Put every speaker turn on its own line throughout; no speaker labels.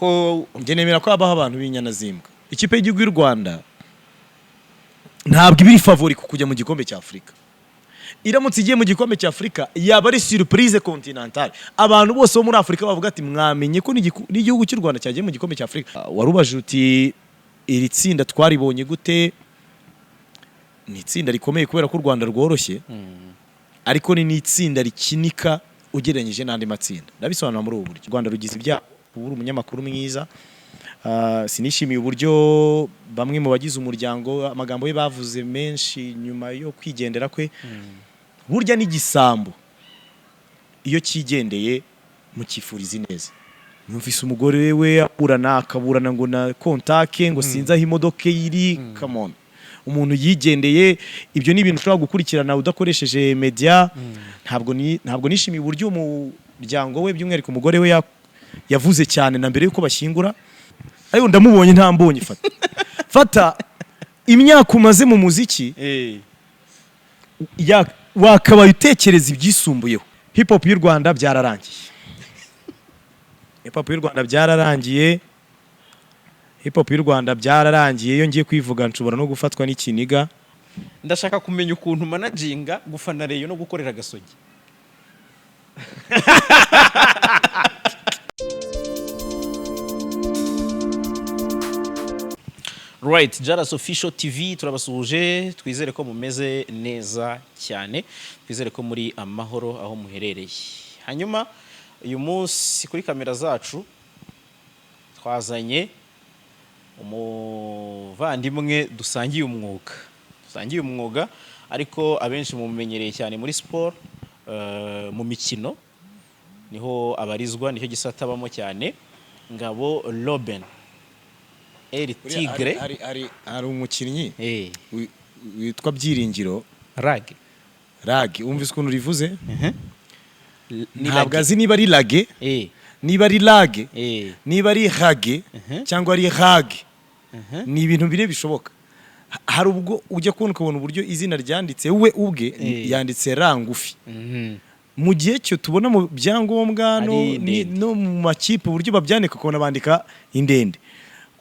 ko
njye nemera ko habaho abantu b'inyana zimbwa. Ikipe y'igihugu y'u Rwanda ntabwo ibiri favori ku kujya mu gikombe cya Afurika. Iramutse igiye mu gikombe cya Afurika yaba ari surprise continentale. Abantu bose bo muri Afurika bavuga ati mwamenye ko n'igihugu cy'u Rwanda cyagiye mu gikombe cya Afurika. Warubaje uti iri tsinda twaribonye gute? Ni itsinda rikomeye kubera ko u Rwanda rworoshye, ariko ni itsinda rikinika ugereranyije n'andi matsinda. Ndabisobanura muri ubu buryo. U Rwanda rugize ibyaha kubura umunyamakuru mwiza. Sinishimiye uburyo bamwe mu bagize umuryango amagambo ye bavuze menshi nyuma yo kwigendera kwe. Burya n'igisambo iyo kigendeye mu kifuriza neza. Numvise umugore we akaburana ngo na kontake ngo sinza aho imodoka iri. Come on. Umuntu yigendeye, ibyo ni ibintu ushobora gukurikirana udakoresheje media. Ntabwo nishimiye uburyo umuryango we by'umwihariko umugore we yavuze cyane na mbere yuko bashyingura. Ayo ndamubonye ntambonye fata imyaka umaze mu muziki wakabaye utekereza ibyisumbuyeho. Hip hop y'u Rwanda byararangiye. Hip hop y'u Rwanda byararangiye. Hip hop y'u Rwanda byararangiye. Iyo ngiye kwivuga nshobora no gufatwa n'ikiniga.
Ndashaka kumenya ukuntu managinga gufana Reyo no gukorera Gasogi. Right, JALAS Official TV turabasuhuje, twizere ko mumeze neza cyane, twizere ko muri amahoro aho muherereye. Hanyuma uyu munsi kuri kamera zacu twazanye umuvandimwe dusangiye umwuga, ariko abenshi mumenyereye cyane muri sport, mu mikino niho abarizwa, nicyo gisata bamo cyane. Ngabo Roben Tigre
hari umukinnyi witwa Byiringiro Rage. Umvise ukuntu rivuze? Ntabwo azi niba ari Lage, niba ari Lage, niba ari Hage cyangwa ari Hage. Ni ibintu bire bishoboka. Hari ubwo ujya kubona ukabona uburyo izina ryanditse we ubwe yanditse rangufi. Mu gihe cyo tubona mu byangombwa no mu makipe uburyo babyanika ukabona bandika indende.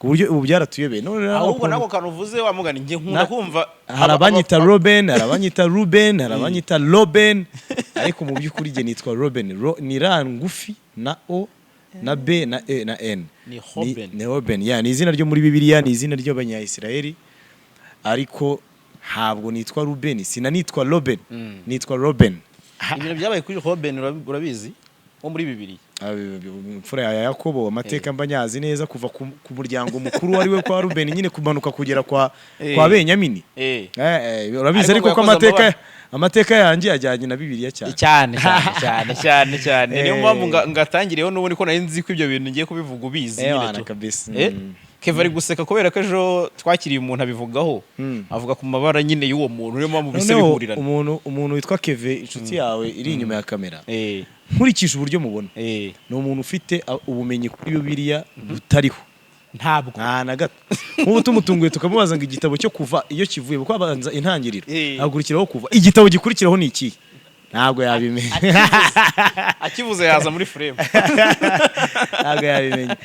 Ku buryo ubu byaratuyebe.
Ahubwo nako kanuvuze wamugana nge nkunda kumva
harabanyita Roben, harabanyita Ruben, harabanyita Roben, ariko mu by'ukuri je nitwa Roben. Ni rangufi na O na B na E na N. Ni Roben. Ya ni izina ryo muri Bibiliya, ni izina ry'Abanya-Israeli. Ariko ntabwo nitwa Ruben, sinanitwa Roben, nitwa Roben.
Ibintu byabaye kuri Roben urabizi wo muri Bibiliya.
Mfura ya Yakobo amateka mbanyazi neza kuva ku muryango mukuru wari we kwa Roben nyine kumanuka kugera kwa Benyamini. Urabizi ariko ko amateka yanjye ajyanye na Bibiliya cyane.
Niyo mpamvu ngatangireho n'ubundi ko nari nzi ko ibyo bintu ngiye kubivuga ubizi nyine
kabisa.
Keva ari guseka kubera ko ejo twakiriye umuntu abivugaho avuga ku mabara nyine y'uwo muntu, niyo mpamvu bise bihurirana.
Umuntu witwa Keve inshuti yawe iri inyuma ya kamera. Nkurikije uburyo mubona ni umuntu ufite ubumenyi kuri Bibiliya butariho.
Ntabwo
na gato. Nk'ubu tumutunguye tukamubaza ngo igitabo cyo kuva iyo kivuye kuko abanza intangiriro akurikiraho kuva igitabo gikurikiraho ni iki? Ntabwo yabimenye.
Akivuze yaza muri frame.
Ntabwo yabimenye.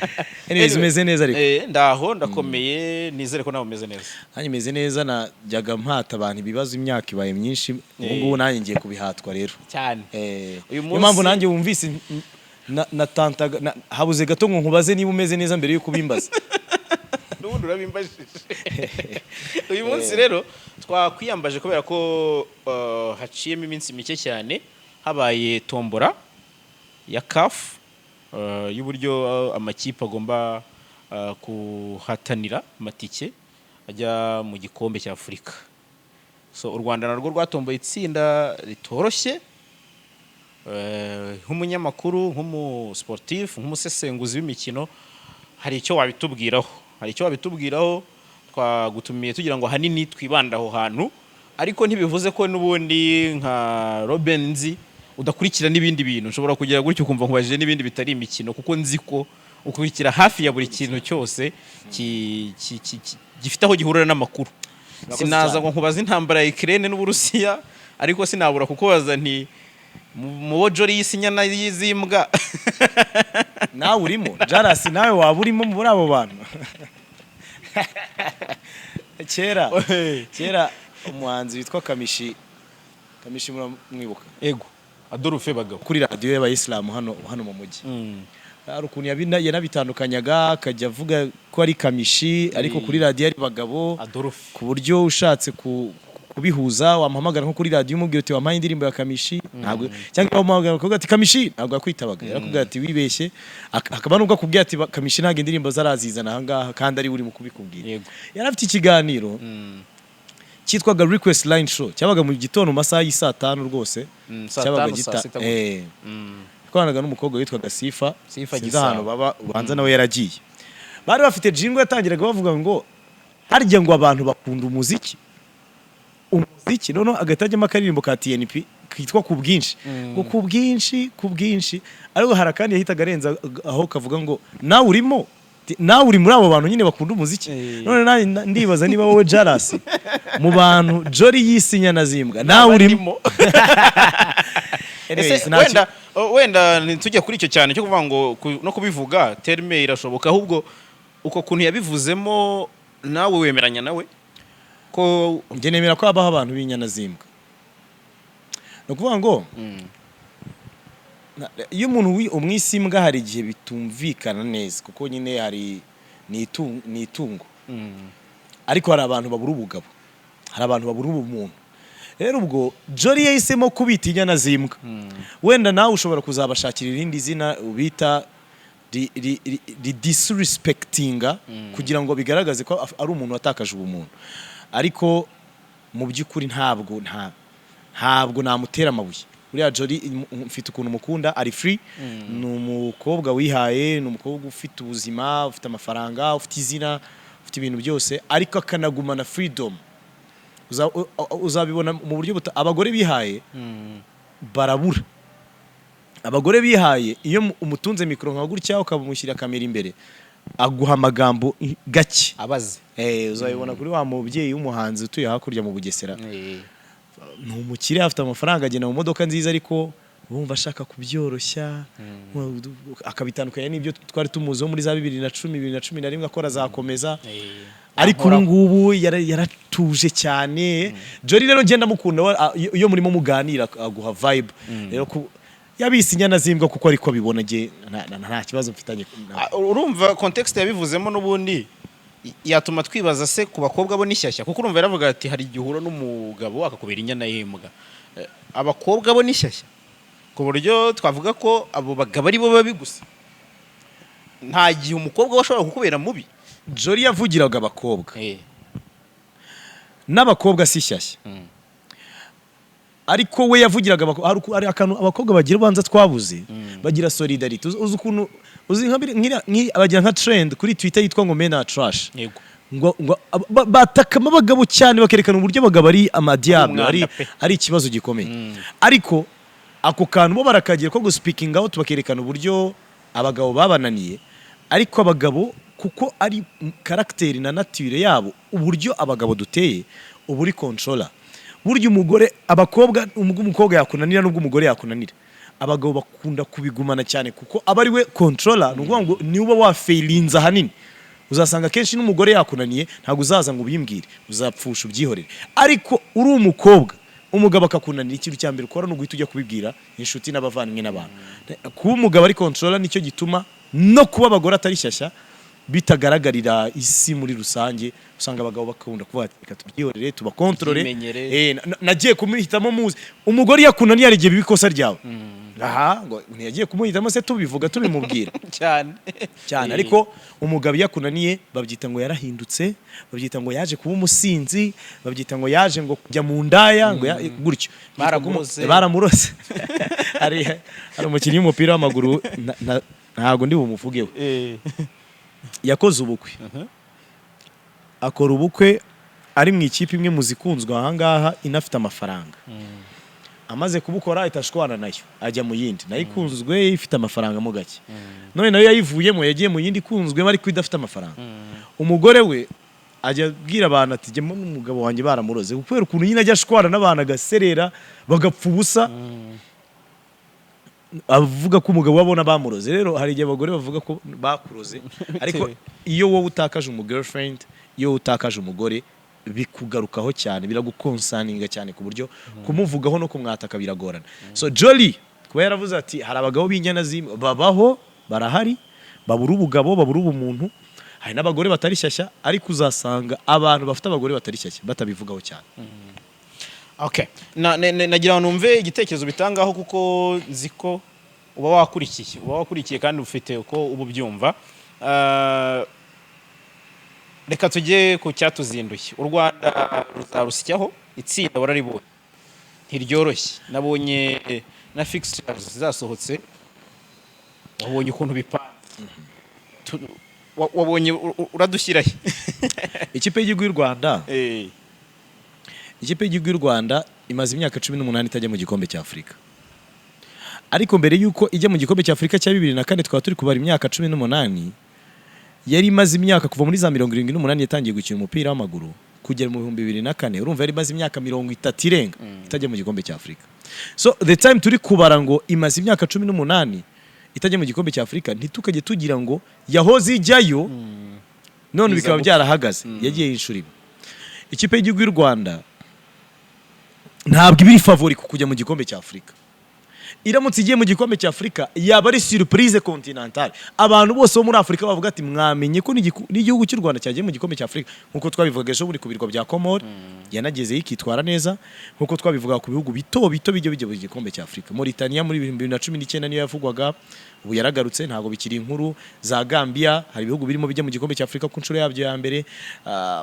Anyways umeze neza ariko.
Ndaho ndakomeye, nizere ko nawe umeze neza.
Nanjye meze neza, najyaga mpata abantu ibibazo imyaka ibaye myinshi, ubu nanjye ngiye kubihatwa rero.
Cyane.
Uyu munsi impamvu nanjye wumvise natantaga habuze gato ngo nkubaze niba umeze neza mbere yuko bimbaza.
N'ubundi urabimbajije. Uyu munsi rero twakwiyambaje kubera ko haciyemo iminsi mike cyane habaye tombora ya CAF y'uburyo amakipe agomba kuhatanira amatike ajya mu gikombe cya Afurika. So u Rwanda narwo rwatomboye itsinda ritoroshye. Nk'umunyamakuru, nk'umusportif, nk'umusesenguzi w'imikino, hari icyo wabitubwiraho. Twagutumiye tugira ngo hanini twibanda aho hantu, ariko ntibivuze ko n'ubundi nka Roben nzi udakurikira n'ibindi bintu. Nshobora kugira gutyo ukumva nkubajije n'ibindi bitari imikino, kuko nzi ko ukurikira hafi ya buri kintu cyose gifite aho gihurira n'amakuru. Sinaza ngo nkubaza intambara ya Ukraine n'Uburusiya, ariko sinabura kukubaza nti mu bojori y'isinyana y'izimbwa
nawe urimo JALAS nawe waba urimo muri abo bantu kera umuhanzi witwa Kamishi muramwibuka
ego Adolphe Bagabo
kuri radio y'abayisilamu hano mu mujyi hari ukuntu yanabitandukanyaga akajya avuga ko ari Kamishi ariko kuri radio ari Bagabo
Adolphe
ku buryo ushatse kubihuza wamuhamagara nko kuri radio umubwira uti wampaye indirimbo ya Kamishi ntabwo cyangwa wamuhamagara ukavuga ati Kamishi ntabwo akwitabaga yarakubwira ati wibeshye akaba nubwo akubwira ati Kamishi ntabwo indirimbo zarazizana aha ngaha kandi ari uri mu kubikubwira yarafite ikiganiro cyitwaga request line show cyabaga mu gitondo mu masaha y'isa 5 rwose cyabaga twanaga n'umukobwa witwaga Sifa ahantu baba ubanza nawe yaragiye bari bafite jingo yatangiraga bavuga ngo harya ngo abantu bakunda umuziki noneho agatajyamo akaririmbo ka TNP kitwa ku bwinshi ngo ku bwinshi ariko harakandi yahitaga arenza aho kavuga ngo nawe urimo nawe uri muri abo bantu nyine bakunda umuziki none ndibaza niba wowe JALAS mu bantu jori y'isinyana zimbwa nawe urimo
wenda ntitujya kuri icyo cyane cyo kuvuga ngo no kubivuga terme irashoboka ahubwo uko kuntu yabivuzemo nawe wemeranya nawe ko
njye nemera ko habaho abantu b'inyana zimbwa no kuvuga ngo iyo umuntu umwisimbwa hari igihe bitumvikana neza kuko nyine hari ni itungo ariko hari abantu babura ubugabo hari abantu babura ubumuntu rero ubwo jori yahisemo kubita inyana zimbwa wenda nawe ushobora kuzabashakira irindi zina ubita disrespectinga kugira ngo bigaragaze ko ari umuntu watakaje ubumuntu ariko mu by'ukuri ntabwo namutera amabuye uriya jori mfite ukuntu mukunda ari free ni umukobwa wihaye ni umukobwa ufite ubuzima ufite amafaranga ufite izina ufite ibintu byose ariko akanagumana freedom uzabibona mu buryo abagore bihaye barabura abagore bihaye iyo umutunze mikoro nka gutya ukamushyira kamera imbere aguha amagambo gake
abaze
uzabibona kuri wa mubyeyi w'umuhanzi utuye hakurya mu Bugesera ni umukire afite amafaranga agenda mu modoka nziza ariko bumva ashaka kubyoroshya akabitandukanya n'ibyo twari tumuziho muri za 2010 akora azakomeza ariko ngubu yaratuje cyane jori rero ngenda mukunda iyo murimo muganira aguha vibe rero yabise inyana zimbwa kuko ariko bibona nge nta kibazo mfitanye
urumva context yabivuzemo n'ubundi yatuma twibaza se ku bakobwa bo n'ishyashya kuko urumva yaravuga ati hari igihuro n'umugabo akakubera inyana y'imbwa abakobwa bo n'ishyashya ku buryo twavuga ko abo bagabo ari bo babi gusa nta gihe umukobwa washobora kukubera mubi
jori yavugiraga abakobwa n'abakobwa si shyashya ariko we yavugiraga hari akantu abakobwa bagira ubanza twabuze bagira solidarity uzi ukuntu uzi bagira nka trend kuri Twitter yitwa ngo men are trash ngo batakama abagabo cyane bakerekana uburyo abagabo ari amadiable ari ikibazo gikomeye ariko ako kantu bo barakagira ko speaking out bakerekana uburyo abagabo babananiye ariko abagabo kuko ari character na nature yabo uburyo abagabo duteye uburi controller buryo umugore abakobwa umukobwa yakunanira nubwo umugore yakunanira abagabo bakunda kubigumana cyane kuko abari we controller nuvuga ngo ni uba wa failinza hanini uzasanga kenshi n'umugore yakunaniye ntago uzaza ngo ubimbwire uzapfusha ubyihorere ariko uri umukobwa umugabo akakunanira ikintu cya mbere ukora no guhita ujya kubibwira inshuti n'abavandimwe n'abantu kuba umugabo ari controller nicyo gituma no kuba abagore atari shyashya bitagaragarira isi muri rusange usanga abagabo bakunda kuvuga reka tubyihorere tubakontrole nagiye kumuhitamo muzi umugore yakunaniye ari gihe bibikosa ryawe ngo ntiyagiye kumuhitamo se tubivuga tubimubwira cyane ariko umugabo yakunaniye babyita ngo yarahindutse babyita ngo yaje kuba umusinzi babyita ngo yaje ngo kujya mu ndaya ngo gutyo baramurose ari umukinnyi w'umupira w'amaguru ntago ndi bumuvugeho yakoze ubukwe akora ubukwe ari mu ikipe imwe mu zikunzwe ahangaha inafite amafaranga amaze kubukora itashwana nayo ajya mu yindi nayo ikunzwe ifite amafaranga mo gake none nayo yayivuyemo yagiye mu yindi ikunzwe ariko idafite amafaranga umugore we ajya abwira abantu ati jye n'umugabo wanjye baramuroze kubera ukuntu nyine ajya ashwana n'abantu agaserera bagapfa ubusa avuga ko umugabo wabona bamuroze. Rero hari igihe abagore bavuga ko bakuroze, ariko iyo wowe utakaje girlfriend, iyo utakaje umugore bikugarukaho cyane, biragukonsaninga cyane ku buryo kumuvugaho no kumwataka biragorana. So Jolly kuba yaravuze ati hari abagabo b'inyana zimwe babaho, barahari, babura ubugabo, babura ubumuntu. Hari n'abagore batari shyashya, ariko uzasanga abantu bafite abagore batari shyashya batabivugaho cyane.
Okay. Nagira numve igitekerezo bitangaho kuko nziko uba wakurikiye kandi ufite uko ububyumva. Reka tujye ku cyatuzinduye. U Rwanda ruzarusyaho itsinda bararibonye. Ntiryoroshye. Nabonye na fixtures zasohotse. Wabonye ukuntu bipanze. Wabonye uradushyirahe.
Ikipe y'igihugu y'u Rwanda. Ikipe y'igihugu y'u Rwanda imaze imyaka 18 itajya mu gikombe cya Afrika. Ariko mbere yuko ijya mu gikombe cya Afrika cya 2004 twaba turi kubara imyaka 18, yari imaze imyaka kuva muri za 78 yatangiye gukina umupira w'amaguru kugera mu 2004. Urumva yari imaze imyaka 30 irenga itajya mu gikombe cya Afrika. So the time turi kubara ngo imaze imyaka 18 itajya mu gikombe cya Afrika, ntitukajye tugira ngo yahoze ijyayo none bikaba byarahagaze. Yagiye inshuro ibi. Ikipe y'igihugu y'u Rwanda ntabwo ibiri favori ku kujya mu gikombe cya Afrika. Iramutse igiye mu gikombe cya Afrika yaba ari surprise continentale. Abantu bose bo muri Afrika bavuga ati mwamenye ko n'igihugu cy'u Rwanda cyagiye mu gikombe cya Afrika, nkuko twabivuga ejo buri ku birwa bya Comore yanageze yikitwara neza, nkuko twabivuga ku bihugu bito bijye mu gikombe cya Afrika. Mauritania muri 2019 niyo yavugwaga, ubu yaragarutse, ntago bikiri inkuru. Za Gambia hari ibihugu birimo bijya mu gikombe cya Afrika ku nshuro yabyo ya mbere.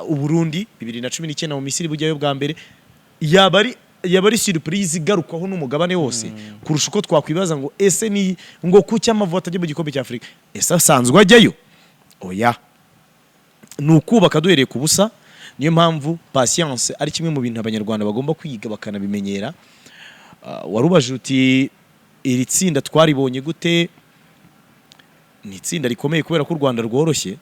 U Burundi 2019 mu Misiri bujyayo bwa mbere. Yaba ari surprise igarukaho n'umugabane wose kurusha uko twakwibaza ngo ese ni ngo kuki amavubi atajya mu gikombe cya Afrika. Ese asanzwe ajyayo? Oya, nukubaka duhereye ku busa. Niyo mpamvu patience ari kimwe mu bintu abanyarwanda bagomba kwiga bakanabimenyera. Warubaje uti iri tsinda twaribonye gute? Ni itsinda rikomeye kubera ko u Rwanda rworoshye,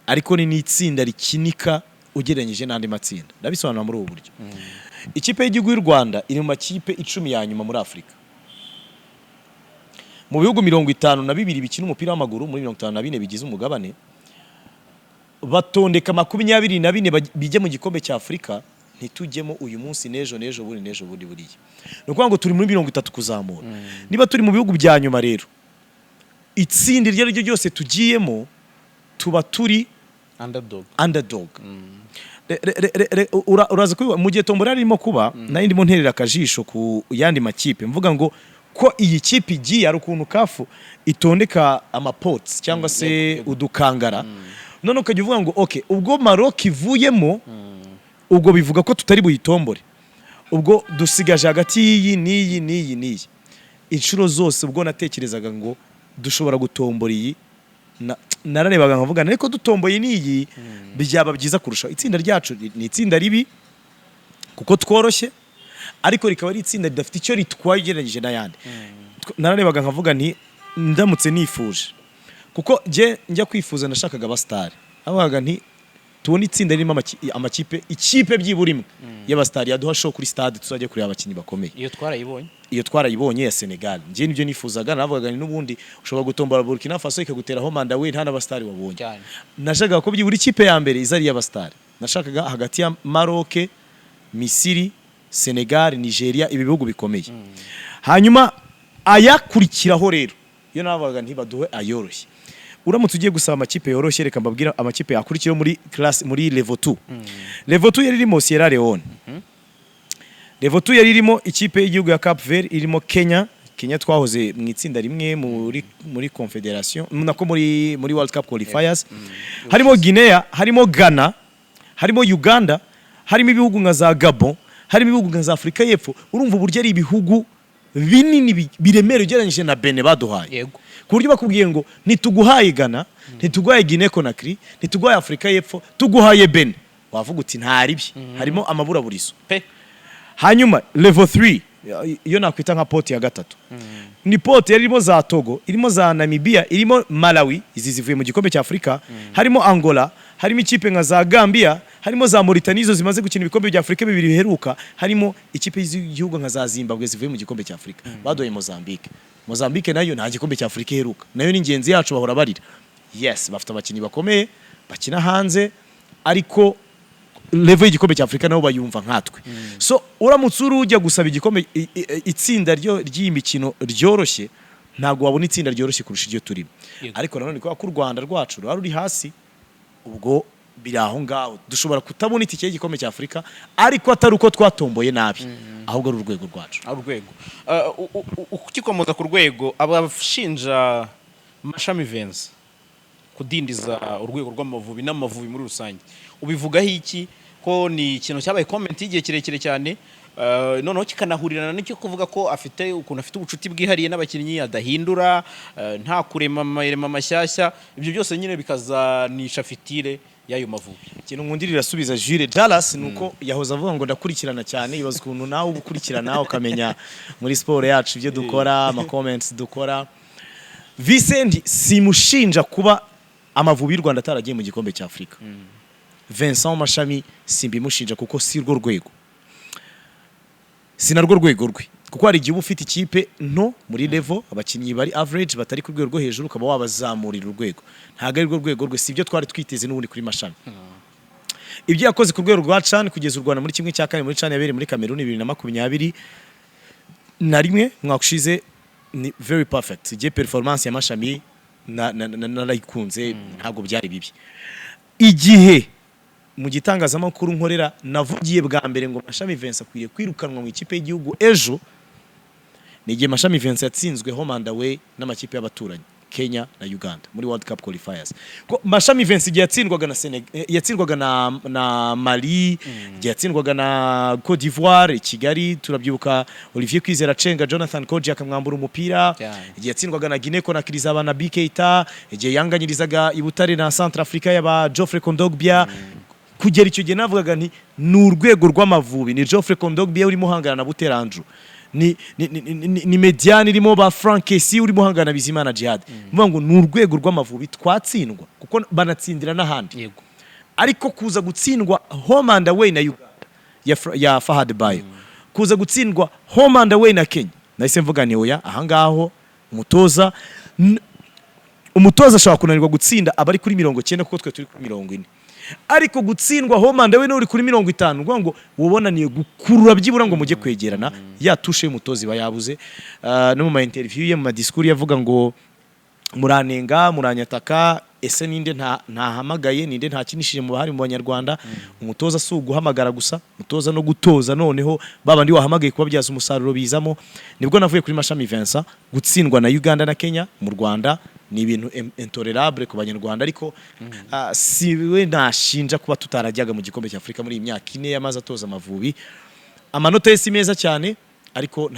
ariko ni itsinda rikinika ugereranyije n'andi matsinda. Ndabisobanura muri ubu buryo. Ikipe y'igihugu y'u Rwanda iri mu makipe 10 ya nyuma muri Afrika. Mu bihugu 52 bikina umupira w'amaguru muri 54 bigize umugabane, batondeka 24 bijya mu gikombe cya Afrika. Ntitujyemo uyu munsi n'ejo bundi buriya. No kuvuga ngo turi muri 30 kuzamura. Niba turi mu bihugu bya nyuma rero, itsinda iryo ryose tugiyemo tuba turi underdog. Uraza ko mu gihe tombora arimo kuba na ndimo nterera akajisho ku yandi makipe, mvuga ngo ko iyi kipe igiye ari ukuntu kafu itondeka amapots cyangwa se udukangara. None ukajya uvuga ngo okay, ubwo Maroc ivuyemo ubwo bivuga ko tutari buyitombore, ubwo dusigaje hagati y'iyi n'iyi. Inshuro zose ubwo natekerezaga ngo dushobora gutombora iyi, nararebaga nkavuga ariko dutomboye n'iyi byaba byiza kurusha. Itsinda ryacu ni itsinda ribi kuko tworoshye, ariko rikaba ari itsinda ridafite icyo ritwaye ugereranyije n'ayandi. Nararebaga nkavuga nti ndamutse nifuje, kuko njya kwifuza nashakaga abastari, abaga nti tubona itsinda ririmo ikipe byibura imwe y'abastari yaduha show kuri stade tuzajya kureba abakinnyi bakomeye. Iyo twarayibonye ya Senegal. Nje nibyo nifuzaga, navugaga n'ubundi ushobora gutombora Burkina Faso ikaguteraho manda we nta n'abastari wabonye. Nashakaga ko byibura ikipe ya mbere izari y'abastari. Nashakaga hagati ya Maroc, Misiri, Senegal, Nigeria, ibi bihugu bikomeye. Hanyuma ayakurikiraho rero iyo navugaga ntibaduhe ayoroshye. Uramutse ugiye gusaba amakipe yoroshye, reka mbabwira amakipe yakurikiraho muri class muri level 2. Level 2 yari irimo Sierra Leone. Level 2 yari irimo ikipe y'igihugu ya Cape Verde, irimo Kenya twahoze mu itsinda rimwe muri Confederation nako muri World Cup qualifiers. Harimo Guinea, harimo Ghana, harimo Uganda, harimo ibihugu nka za Ngabo, harimo ibihugu nka za Afrika y'Epfo. Urumva uburyo ari ibihugu binini biremera ugereranyije na Benin baduhaye. Yego. Ku buryo bakubwiye ngo ntituguhaye Ghana, ntituguhaye Guinea Conakry, ntituguhaye Afrika y'Epfo, tuguhaye Benin. Wavuga uti ntaribi. Harimo amabura buriso. Hanyuma level 3 iyo nakwita nka poti ya gatatu. Ni poti yarimo za Togo, irimo za Namibia, irimo Malawi, izi zivuye mu gikombe cya Afrika, harimo Angola, harimo ikipe nka za Gambia, harimo za Mauritania izo zimaze gukina ibikombe bya Afrika bibiri biheruka, harimo ikipe y'igihugu nka za Zimbabwe zivuye mu gikombe cya Afrika badoye Mozambique nayo nta gikombe cya Afrika iheruka, nayo ni ingenzi yacu bahora barira. Yes, bafite abakinnyi bakomeye bakina hanze, ariko level y'igikombe cya Afrika nabo bayumva nkatwe. So uramutse urujya gusaba igikombe itsinda ry'imikino ryoroshye, ntago wabona itsinda ryoroshye kurusha iryo turimo. Ariko nanone ko u Rwanda rwacu ruri hasi, ubwo biri aho ngaho dushobora kutabona itike y'igikombe cya Afrika, ariko atari uko twatomboye nabi, ahubwo ari urwego rwacu.
Urwego ukikomoza ku rwego, abashinja Mashami Vincent kudindiza urwego rw'Amavubi n'Amavubi muri rusange, ubivugaho iki? Ko ni ikintu cyabaye comment y'igihe kirekire cyane, noneho kikanahurirana n'icyo kuvuga ko afite ubucuti bwihariye n'abakinnyi adahindura, nta kurema amashyashya, ibyo byose nyine bikazanisha fitire y'ayo Mavubi.
Ikintu nkundirira asubiza Jules JALAS nuko yahoze avuga ngo ndakurikirana cyane, ibaza ukuntu nawe ubukurikirana ukamenya muri sport yacu ibyo dukora, ama comments dukora. Vincent simushinja kuba Amavubi y'u Rwanda ataragiye mu gikombe cya Afrika. Vincent Mashami simbimushinja kuko si rwo rwego, sinarwo rwego rwe, kuko hari igihe uba ufite ikipe nto muri level, abakinnyi bari average batari ku rwego rwo hejuru, ukaba wabazamurira urwego. Ntago ari rwo rwego rwe, si ibyo twari twiteze n'ubundi kuri Mashami. Ibyo yakoze ku rwego rwa CHAN kugeza u Rwanda muri kimwe cya kane muri CHAN yabereye muri Cameroon 2021 mwaka ushize, ni very perfect. Igihe performance ya Mashami narayikunze, ntabwo byari bibi. Igihe mu gitangazamakuru nkorera navugiye bwa mbere ngo Mashami Vincent akwiye kwirukanwa mu ikipe y'igihugu ejo, ni igihe Mashami Vincent yatsinzwe home and away n'amakipe y'abaturanyi Kenya na Uganda muri World Cup qualifiers. Ko Mashami Vincent igihe yatsindwaga na Mali, igihe yatsindwaga na Côte d'Ivoire, Kigali turabyibuka Olivier Kwizera Cenga Jonathan Koji akamwambura umupira, igihe yatsindwaga na Guinea Conakry na Bikeita, igihe yanganyirizaga i Butare na Central Africa y'aba Geoffrey Kondogbia. Kugera icyo gihe navugaga nti ni urwego rw'Amavubi, ni Geoffrey Kondogbia urimo hangana na Butera Andrew, ni Mediane irimo ba Frank Kesi urimo hangana Bizimana Jihad. Mvuga ngo ni urwego rw'Amavubi twatsindwa kuko banatsindira n'ahandi, ariko kuza gutsindwa home and away na Uganda ya Fahad Bayo, kuza gutsindwa home and away na Kenya, nahise mvuga ni oya, ahangaho umutoza ashobora kunanirwa gutsinda abari kuri 90 kuko twe turi kuri 40, ariko gutsindwa home and away no uri kuri 50, ngo ngo ubonaniye gukurura byibura ngo mujye kwegerana, yatushe umutozi bayabuze. No mu ma interview ye, mu ma discours yavuga ngo muranenga muranyataka, ese ninde ntahamagaye, ninde ntakinishije mu bahari mu Banyarwanda. Umutoza si uguhamagara gusa, umutoza no gutoza, noneho babandi wahamagaye kubabyaza umusaruro bizamo. Nibwo navuye kuri Mashami Vincent, gutsindwa na Uganda na Kenya mu Rwanda ni ibintu intolerable ku Banyarwanda, ariko siwe nashinja kuba tutarajyaga mu gikombe cya Afrika muri imyaka 4 yamaze atoza Amavubi. Amanota yesi meza cyane, ariko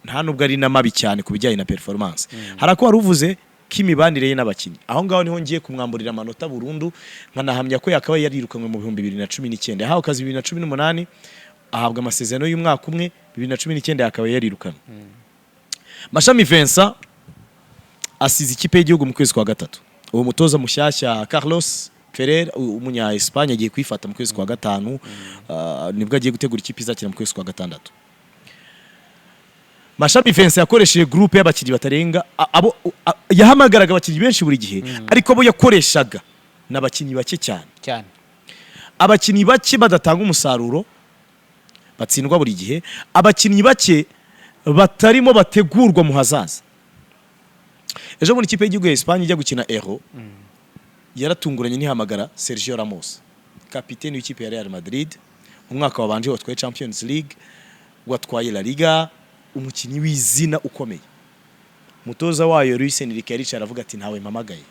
nta nubwo ari namabi cyane kubijyanye na performance. Harako waruvuze kimibanire ye n'abakinnyi, aho ngaho niho ngiye kumwamburira amanota burundu, nkanahamya ko yakabaye yarirukanwe mu 2019, yahawe kazi 2018, ahabwa amasezerano y'umwaka umwe, 2019 yakabaye yarirukanwe. Mashami Vincent asize ikipe y'igihugu mu kwezi kwa gatatu. Uwo mutoza mushyashya Carlos Ferrer umunya Espagne agiye kwifata mu kwezi kwa gatanu, nibwo agiye gutegura ikipe izakina mu kwezi kwa gatandatu. Mashami Vincent yakoresheje groupe y'abakinnyi batarenga abo yahamagaraga abakinnyi benshi buri gihe, ariko abo yakoreshaga n'abakinnyi bake cyane. Abakinnyi bake badatanga umusaruro, batsindwa buri gihe, abakinnyi bake batarimo bategurwa mu hazaza. Ejo muri ikipe y'igihugu ya Espagne ijya gukina Euro, yaratunguranye nihamagara Sergio Ramos, kapiteni w'ikipe ya Real Madrid, umwaka wabanje watwaye Champions League, watwaye La Liga, umukinnyi w'izina ukomeye. Mutoza wayo Luis Enrique yaricara avuga ati ntawe mpamagaye,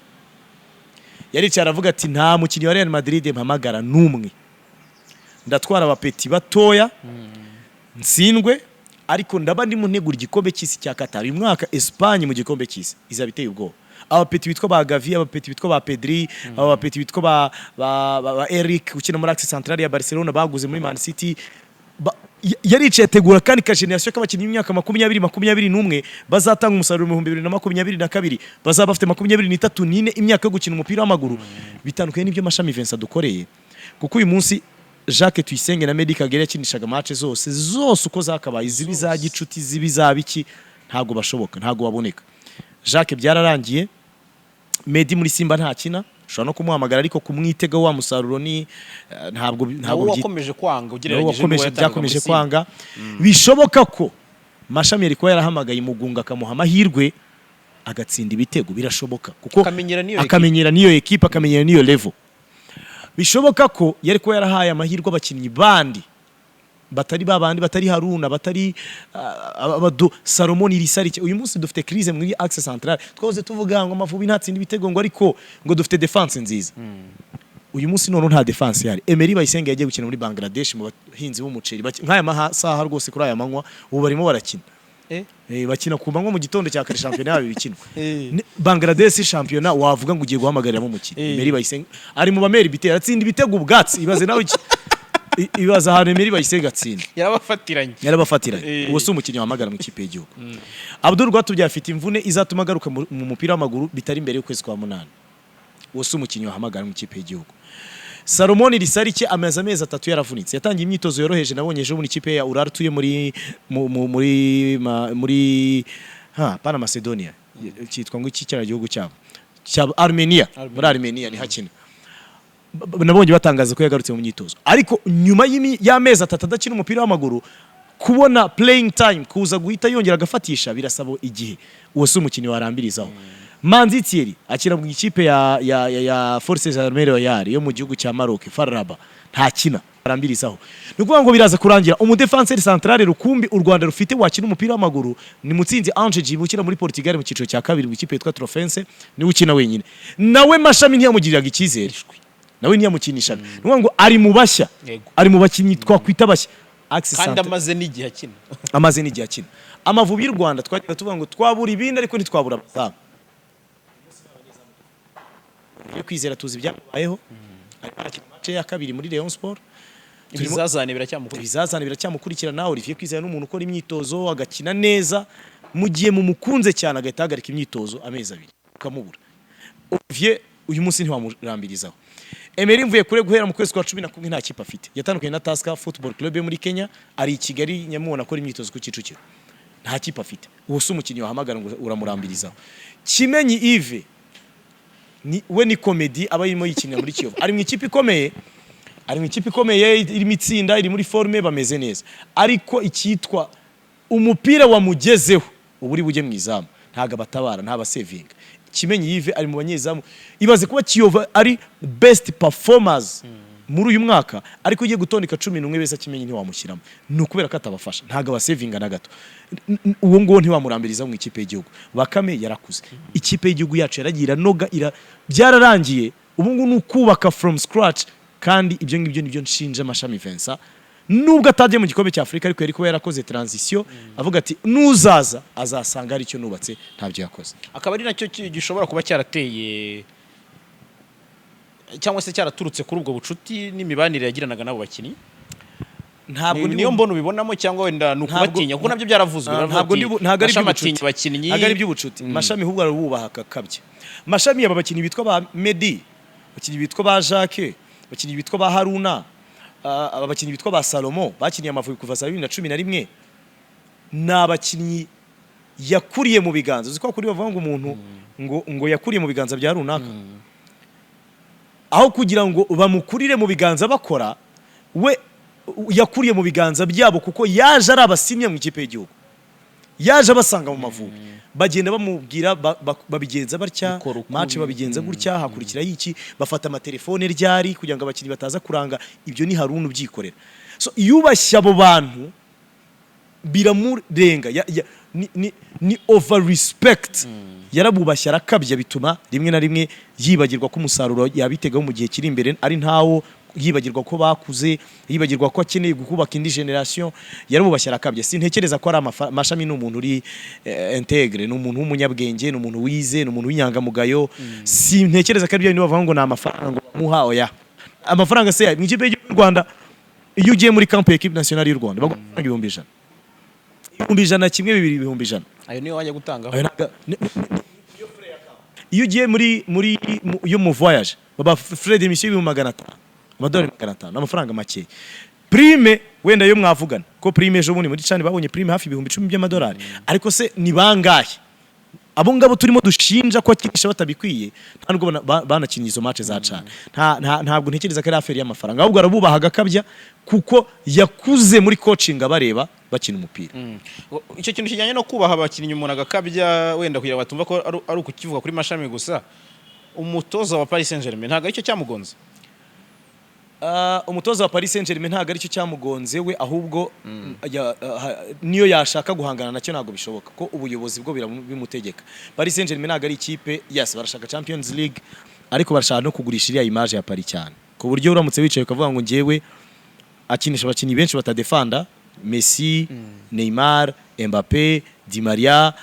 yaricara avuga ati nta mukinnyi wa Real Madrid mpamagara numwe, ndatwara abapeti batoya nsindwe, ariko ndaba ndi mu ntegura igikombe cy'isi cya Qatar. Uyu mwaka Espagne mu gikombe cy'isi izabiteye ubwo. Abapeti bitwa ba Gavi, abapeti bitwa ba Pedri, abapeti bitwa ba Eric ukina muri Axe Central ya Barcelona baguze muri Man City, yaricaye ategura kandi ka generation k'abakinnyi y'imyaka 20-21 bazatanga umusaruro mu 2022, bazaba bafite 23-24 imyaka yo gukina umupira w'amaguru. Bitandukanye n'ibyo Mashami Vincent dukoreye, kuko uyu munsi Jacques Tuyisenge na Meddy Kagere yakinishaga match zose uko zakabaye izibi za gicuti zibi za biki ntago bashoboka ntago baboneka. Jacques byararangiye, Meddy muri Simba ntakina, ushobora no kumuhamagara ariko kumwitega wa musaruro ni ntabwo
wakomeje kwanga ugereranyije
byakomeje kwanga. Bishoboka ko Mashami yari ko yarahamagaye Mugunga akamuha amahirwe agatsinda ibitego, birashoboka kuko akamenyera niyo equipe akamenyera niyo level. Bishoboka ko yari ko yarahaye amahirwe abakinnyi bandi batari babandi batari Haruna batari abado Salomon Irisarike. Uyu munsi dufite crise muri axe central, twaze tuvuga ngo Amavubi ntatsinda ibitego ngo ariko ngo dufite defense nziza. Uyu munsi none nta defense yari. Emery Bayisenge yagiye gukina muri Bangladesh mu bahinzi b'umuceri nk'aya masaha rwose kuri aya manywa ubu barimo barakina. Bakina ku manywa mu gitondo cya kare shampiyona yabo bikinwa. Bangladesh shampiyona wavuga ngo ugiye guhamagarira mu mukino. Emery Bayisenge ari mu bameri bitera atsinda ibitego ubwatsi, ibaze nawe ibaza ahantu Emery Bayisenge atsinda. Yarabafatiranye. Uwo si umukinnyi wahamagara mu ikipe y'igihugu. Abdul Rwatubyaye afite imvune izatuma agaruka mu mupira w'amaguru bitari imbere y'ukwezi kwa 8. Uwo si umukinnyi wahamagara mu ikipe y'igihugu. Salomon Irisarike amezi 3 yaravunitse, yatangiye imyitozo yoroheje, nabonye ejo mu ikipe ya Urar tuye muri pana Macedonia cyitwa ngo iki cyara gihugu cyabo cya Armenia, muri Armenia ni hakina. Nabonye batangaza ko yagarutse mu myitozo, ariko nyuma y'amezi 3 adakina umupira w'amaguru kubona playing time kuza guhita yongera agafatisha birasaba igihe. Uwo si umukinnyi warambirizaho. Manzi Thierry akina mu ikipe ya Forces Armées Royales yo mu gihugu cya Maroc Faraba ntakina arambirizaho. Nukuvuga ngo biraza kurangira umudefenseur central rukumbi u Rwanda rufite wakina umupira w'amaguru ni Mutsinzi Ange ukina muri Portugal mu cyiciro cya 2 mu ikipe yitwa Trofense, ni ukina wenyine. Nawe Mashami ntiyamugiriraga icyizere, nawe ntiyamukinishaga. Nukuvuga ngo ari mu bashya, ari mu bakinnyi twakwita bashya
kandi amaze n'igihe akina. Amavubi y'u Rwanda twagira tuvuga ngo twabura ibindi ariko ntitwabura amazamu. Yo kwizera tuzi byabayeho, ariko match ya 2 muri Rayon Sport ibizazane biracyamukurikirana. Olivier Kwizera n'umuntu ukora imyitozo agakina neza, mugiye mu mukunze cyane agahita ahagarika imyitozo amezi 2 ukamubura. Olivier uyu munsi ntiwamurambirizaho. Emery mvuye kure guhera mu kwezi kwa 11 nta kipe afite, yatandukanye na Tusker Football Club muri Kenya, ari i Kigali nyamubona akora imyitozo ku Kicukiro, nta kipe afite. Uwo si umukinnyi wahamagara ngo uramurambirizaho. Kimenyi Yves we ni comedy aba yimo yikinira muri Kiyovu, ari mu ikipe ikomeye, iri mitsinda, iri muri forme, bameze neza, ariko icyitwa umupira wamugezeho uburi bujye mu izamu ntaga batabara ntaba saving. Kimenyi Yves ari mu banyezamu, ibaze kuba Kiyovu ari best performers muri uyu mwaka, ariko ugiye gutondeka 11 bese Kimenyi ntiwamushyiramo, nukubera ko atabafasha ntaga ba saving na gato. Uwo ngo ntiwamurambiriza mu ikipe y'igihugu. Bakame yarakuze, ikipe y'igihugu yacu yaragira noga byararangiye, ubu ngo nukubaka from scratch, kandi ibyo ngibyo nibyo nshinja Mashami Vincent. Nubwo atagiye mu gikombe cya Afrika ariko yariko yarakoze transition, avuga ati nuzaza azasanga ari cyo nubatse ntabyo yakoze. Akaba ari nacyo gishobora kuba cyarateye cyangwa se cyaraturutse kuri ubwo bucuti n'imibanire yagiranaga nabo bakinnyi. Ntabwo niyo mbona ubibonamo cyangwa wenda nukubatinya kuko nabyo byaravuzwe.
Ntabwo ari by'ubucuti. Mashami hubwo arubaha kakabye. Mashami yaba bakinnyi bitwa ba Meddy, bakinnyi bitwa ba Jacques, bakinnyi bitwa ba Haruna, abakinnyi bitwa ba Salomon bakiniye Amavubi kuva 2011, n'abakinnyi yakuriye mu biganza. Uziko kuri bavuga ngo umuntu ngo yakuriye mu biganza bya runaka, aho kugira ngo bamukurire mu biganza bakora, we yakuriye mu biganza byabo kuko yaje ari abasimya mu ikipe y'igihugu, yaje abasanga mu Mavubi, bagenda bamubwira babigenza batya, match babigenza gutya, hakurikira yiki, bafata amatelefone ryari kugira ngo abakinnyi bataza kuranga. Ibyo ni Haruna ubyikorera. So yubashya abo bantu biramurenga, ni over respect. Yarabubashya arakabya, bituma rimwe na rimwe yibagirwa ko umusaruro yabitegaho mu gihe kiri imbere ari ntawo, yibagirwa ko bakuze, yibagirwa ko akeneye gukubaka indi generation. Yarabubashya arakabya. Sintekereza ko ari Mashami n'umuntu uri integre, n'umuntu w'umunyabwenge, n'umuntu wize, n'umuntu w'inyangamugayo. Sintekereza ko ari byo bavuga ngo na amafaranga muha oya. Amafaranga se mu ikipe y'u Rwanda, iyo ugiye muri camp y'equipe nationale y'u Rwanda bagutanga 1,100. 1,100 kimwe 2,100.
Ayo niyo wajya gutanga.
Iyo ugiye muri yo mu voyage baba frais d'émission 500. amadolari 500 amafaranga make. Prime wenda yo mwavugana ko prime ejo bundi muri cani babonye prime hafi 10,000 by'amadolari, ariko se ni bangahe abo ngabo turimo dushinja ko akinisha batabikwiye? Nta nubwo banakinnye izo match za cani. Ntabwo ntekereza ko ari aferi y'amafaranga, ahubwo arabubaha agakabya kuko yakuze muri coaching abareba bakina umupira.
Icyo kintu kijyanye no kubaha abakinnyi umuntu agakabya wenda kugira batumva ko ari ukukivuga kuri mashami gusa, umutoza wa Paris Saint-Germain ntago aricyo cyamugonze.
Umutoza wa Paris Saint-Germain ntago aricyo cyamugonze we, ahubwo niyo yashaka guhangana nacyo ntago bishoboka ko ubuyobozi bwo bimutegeka. Paris Saint-Germain ntago ari ikipe, yes barashaka Champions League, ariko barashaka no kugurisha iriya image ya Paris cyane, ku buryo uramutse wicaye ukavuga ngo ngewe akinisha abakinnyi benshi batadefanda, Messi, Neymar, Mbappé, Di Maria,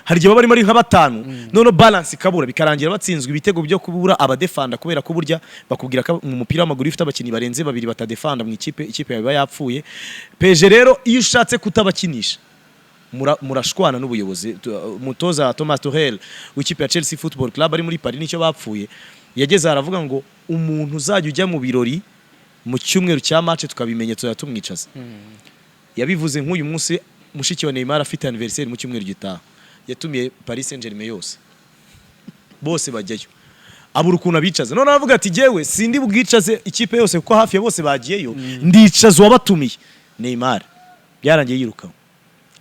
hari gihe bari muri nka batanu, none balance ikabura bikarangira batsinzwe ibitego byo kubura abadefanda, kubera ko burya bakubwira ko mu mupira w'amaguru ifite abakinnyi barenze babiri batadefanda mu ikipe yawe yapfuye. Peje rero iyo ushatse kutabakinisha murashwana n'ubuyobozi. Umutoza Thomas Tuchel w'ikipe ya Chelsea Football Club ari muri Paris nicyo bapfuye, yageze aravuga ngo umuntu uzajya ujya mu birori mu cyumweru cya match tukabimenyetso yatumwicaza. Yabivuze nk'uyu munsi mushiki wa Neymar afite anniversaire mu cyumweru gitaha, yatumiye Paris Saint-Germain yose bose bajyayo, abura ukuntu abicaza. None aravuga ati jewe sindi bwicaze ikipe yose kuko hafi ya bose bagiyeyo, ndicaza wabatumiye Neymar. Byarangiye yiruka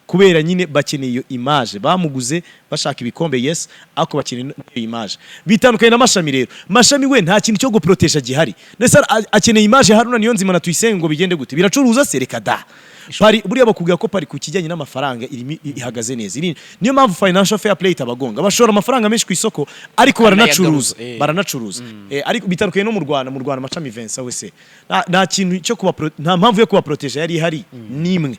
kubera nyine bakeneye iyo image, bamuguze bashaka ibikombe, yes, ako bakeneye iyo image. Bitandukanye na Mashami rero, Mashami we nta kintu cyo guproteja gihari, ndetse akeneye image Haruna Niyonzima na Tuyisenge ngo bigende gute, biracuruza sereka da. Pari buriya bakubwira ko Pari ku kijyanye n'amafaranga ihagaze neza. Niyo mpamvu financial fair play tabagonga, bashora amafaranga menshi ku isoko ariko baranacuruza. Ariko bitandukanye no mu Rwanda Mashami Vincent wese nta kintu cyo nta mpamvu yo kuba proteja yari ihari nimwe,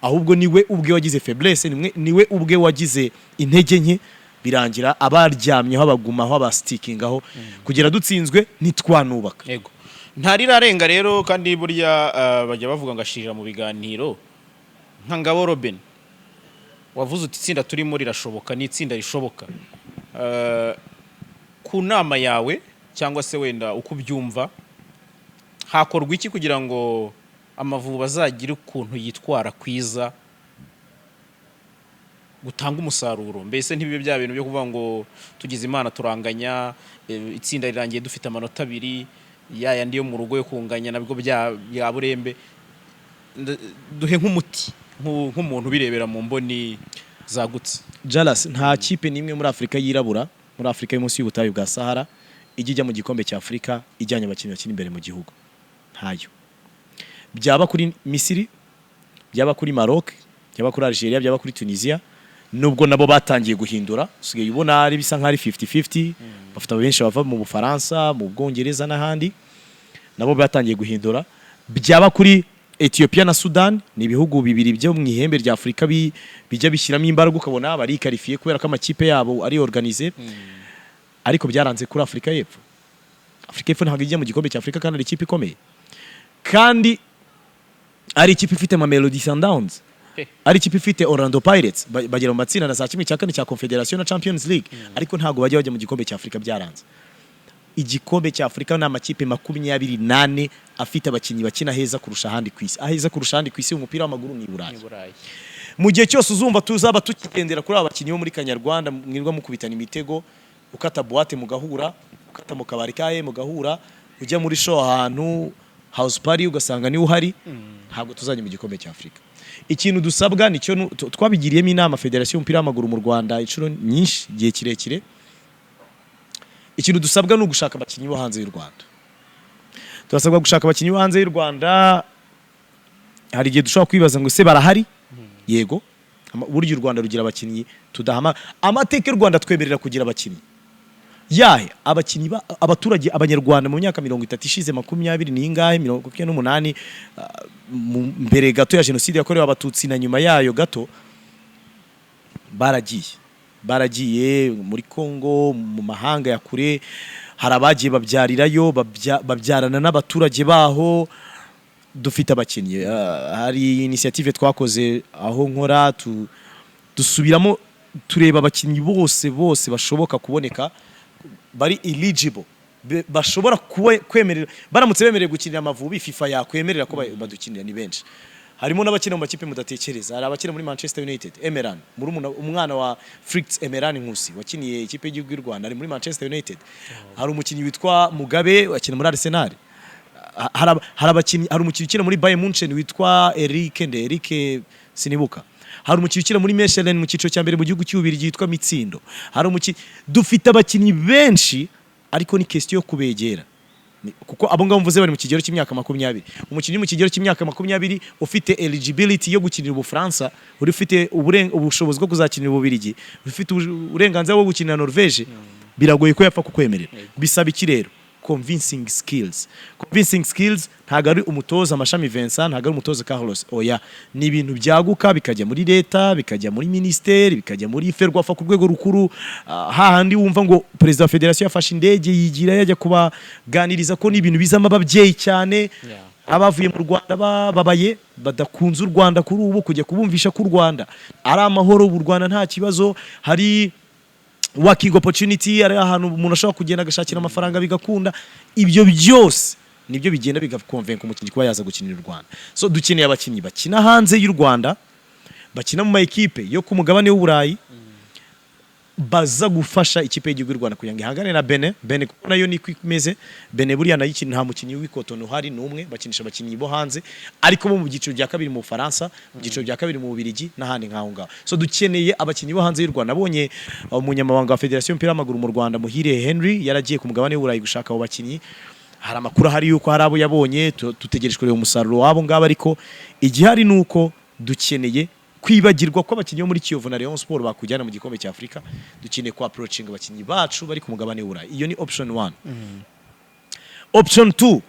ahubwo niwe ubwe wagize faiblesse, niwe ubwe wagize intege nke, birangira abaryamyeho abagumaho abastickingaho kugera dutsinzwe nitwanubaka.
Yego ntarirarenga rero, kandi burya bajya bavuga ngo ashirira mu biganiro nka Ngabo Roben wavuze uti itsinda turimo rirashoboka, ni itsinda rishoboka. Ku nama yawe cyangwa se wenda uko ubyumva, hakorwa iki kugira ngo Amavubi azagire ukuntu yitwara kwiza gutanga umusaruro? Mbese ntibibe bya bintu byo kuvuga ngo tugize Imana turanganya, itsinda rirangiye dufite amanota 2 yandi yo mu rugo yo kunganya nabwo bya burembe. Duhe nk'umuti nk'umuntu birebera mu mboni zagutse.
JALAS nta kipe nimwe muri Afrika yirabura, muri Afrika yo munsi y'ubutayu bwa Sahara ijya mu gikombe cya Afrika ijyanye abakinnyi bakina imbere mu gihugu, ntayo. Byaba kuri Misiri, byaba kuri Maroc, byaba kuri Algeria, byaba kuri Tunisia, nubwo nabo batangiye guhindura, usigaye ubona ari bisa nk'ari 50-50, bafite benshi bava mu Bufaransa, mu Bwongereza n'ahandi, nabo batangiye guhindura. Byaba kuri Ethiopia na Sudan, ni ibihugu bibiri byo mu ihembe rya Afrika bijya bishyiramo imbaraga ukabona bari qualifié kubera ko amakipe yabo ari organisé, ariko byaranze kuri Afrika y'Epfo. Afrika y'Epfo ntabwo ijya mu gikombe cya Afrika kandi ari ikipe ikomeye, kandi ari ikipe ifite Mamelodi Sundowns, ari ikipe ifite Orlando Pirates, bagera mu matsinda na za kimwe cya kane cya Confederation na Champions League, ariko ntago bajya mu gikombe cya Afrika. Byaranze. Igikombe cya Afrika na amakipe 28 afite abakinnyi bakina heza kurusha handi kwisi, aheza kurusha handi kwisi umupira w'amaguru ni Burayi. Mu gihe cyose uzumva tuzaba tukigendera kuri abakinnyi bo muri Kanyarwanda, mwirwa mukubitana imitego, ukata boîte mugahura, ukata mu kabari kaye mugahura, ujya muri show ahantu house party ugasanga ni uhari, ntabwo tuzanye mu gikombe cya Afrika. Ikintu dusabwa nicyo twabigiriyemo inama Federation y'umupira w'amaguru mu Rwanda inshuro nyinshi gihe kirekire. Ikintu dusabwa no gushaka abakinnyi bo hanze y'u Rwanda. Turasabwa gushaka abakinnyi bo hanze y'u Rwanda. Hari igihe dushobora kwibaza ngo se barahari? Yego. Buryo u Rwanda rugira abakinnyi tudahama. Amateka y'u Rwanda twemerera kugira abakinnyi. Yahe abakinnyi abaturage abanyarwanda mu myaka 30 ishize 20 n'ingahe 28 mbere gato ya genocide yakorewe abatutsi na nyuma yayo gato baragiye muri Kongo, mu mahanga ya kure, harabagiye babyarirayo, babyarana n'abaturage baho. Dufite abakinnyi, hari initiative twakoze aho nkora dusubiramo tureba abakinnyi bose bashoboka kuboneka bari eligible bashobora kwemerera baramutse bemereye gukinira amavubi FIFA yakwemerera ko badukinira ni benshi. Harimo n'abakina mu makipe mudatekereza. Hari abakina muri Manchester United, Emeran, umwana wa Fritz Emeran Nkusi wakiniye ikipe y'igihugu y'u Rwanda ari muri Manchester United. Hari umukinnyi witwa Mugabe wakina muri Arsenal. Hari abakinnyi, hari umukinnyi ukina muri Bayern Munchen witwa Eric sinibuka. Hari umukinnyi ukina muri Mechelen mu cyiciro cya mbere mu gihugu cy'ububiri yitwa Mitsindo. Hari umukinnyi, dufite abakinnyi benshi ariko ni question yo kubegera. Kuko abo ngabo mvuze bari mu kigero cy'imyaka 20. Umukinnyi mu kigero cy'imyaka 20 ufite eligibility yo gukinira ubufaransa, uri ufite ubushobozi bwo kuzakinira ububirigi, ufite uburenganzira bwo gukinira Norvege, biragoye ko yapfa kukwemerera. Bisaba iki rero? Convincing skills ntago ari umutoza Amashami Vincent, ntago ari umutoza Carlos, oya ni ibintu byaguka bikajya muri leta, bikajya muri ministeri, bikajya muri ferwafa ku rwego rukuru. Hahandi wumva ngo president wa federation yafashe indege yigira yajya kubaganiriza ko ni ibintu bizama ababyeyi cyane, abavuye mu Rwanda babaye badakunze u Rwanda kuri ubu, kujya kubumvisha ko u Rwanda ari amahoro, u Rwanda nta kibazo, hari working opportunity, ari ahantu umuntu ashobora kugenda agashakira amafaranga bigakunda. Ibyo byose nibyo bigenda bigakonvenka umukinnyi kuba yaza gukinira u Rwanda. So dukeneye abakinnyi bakina hanze y'u Rwanda, bakina mu mayikipe yo ku mugabane w'Uburayi, baza gufasha ikipe y'igihugu y'u Rwanda kugira ngo ihangane na Benin kuko nayo ni kwimeze. Benin buriya nayo nta mukinnyi w'ikotono hari n'umwe, bakinisha abakinnyi bo hanze ariko bo mu byiciro bya kabiri mu Faransa, mu byiciro bya kabiri mu Bubiligi n'ahandi nkaho ngaho. So dukeneye abakinnyi bo hanze y'u Rwanda. Nabonye umunyamabanga wa Federation y'umupira w'amaguru mu Rwanda Muhire Henry yaragiye ku mugabane w'Uburayi gushaka abo bakinnyi. Hari amakuru hari yuko hari abo yabonye, tutegereje kureba umusaruro wabo ngabo, ariko igihari nuko dukeneye kwibagirwa ko abakinnyi bo muri Kiyovu na Rayon Sport bakujyana mu gikombe cya Afrika. Dukeneye ku approaching abakinnyi bacu bari ku mugabane w'Uburayi. Iyo ni option 1. Option 2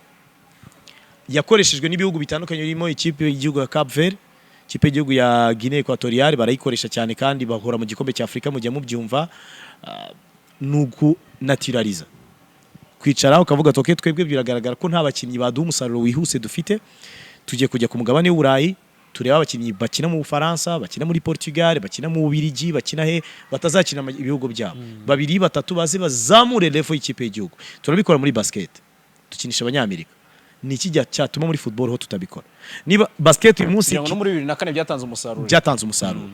yakoreshejwe n'ibihugu bitandukanye birimo ikipe y'igihugu ya Cape Verde, ikipe y'igihugu ya Guinea Equatoriale, barayikoresha cyane kandi bahora mu gikombe cya Afrika. Mujya mubyumva, nuko naturaliza kwicara ukavuga toke twebwe biragaragara ko nta bakinnyi baduha umusaruro wihuse dufite, tugiye kujya ku mugabane w'Uburayi tureba abakinnyi bakina mu Bufaransa, bakina muri Portugal, bakina mu Bubiligi, bakina he, batazakina ibihugu byabo. Babiri batatu baze bazamure level y'ikipe y'igihugu. Turabikora muri basket, dukinisha abanyamerika. Ni iki cyatuma muri football ho tutabikora? Niba basket uyu munsi
no muri 2004
byatanze umusaruro.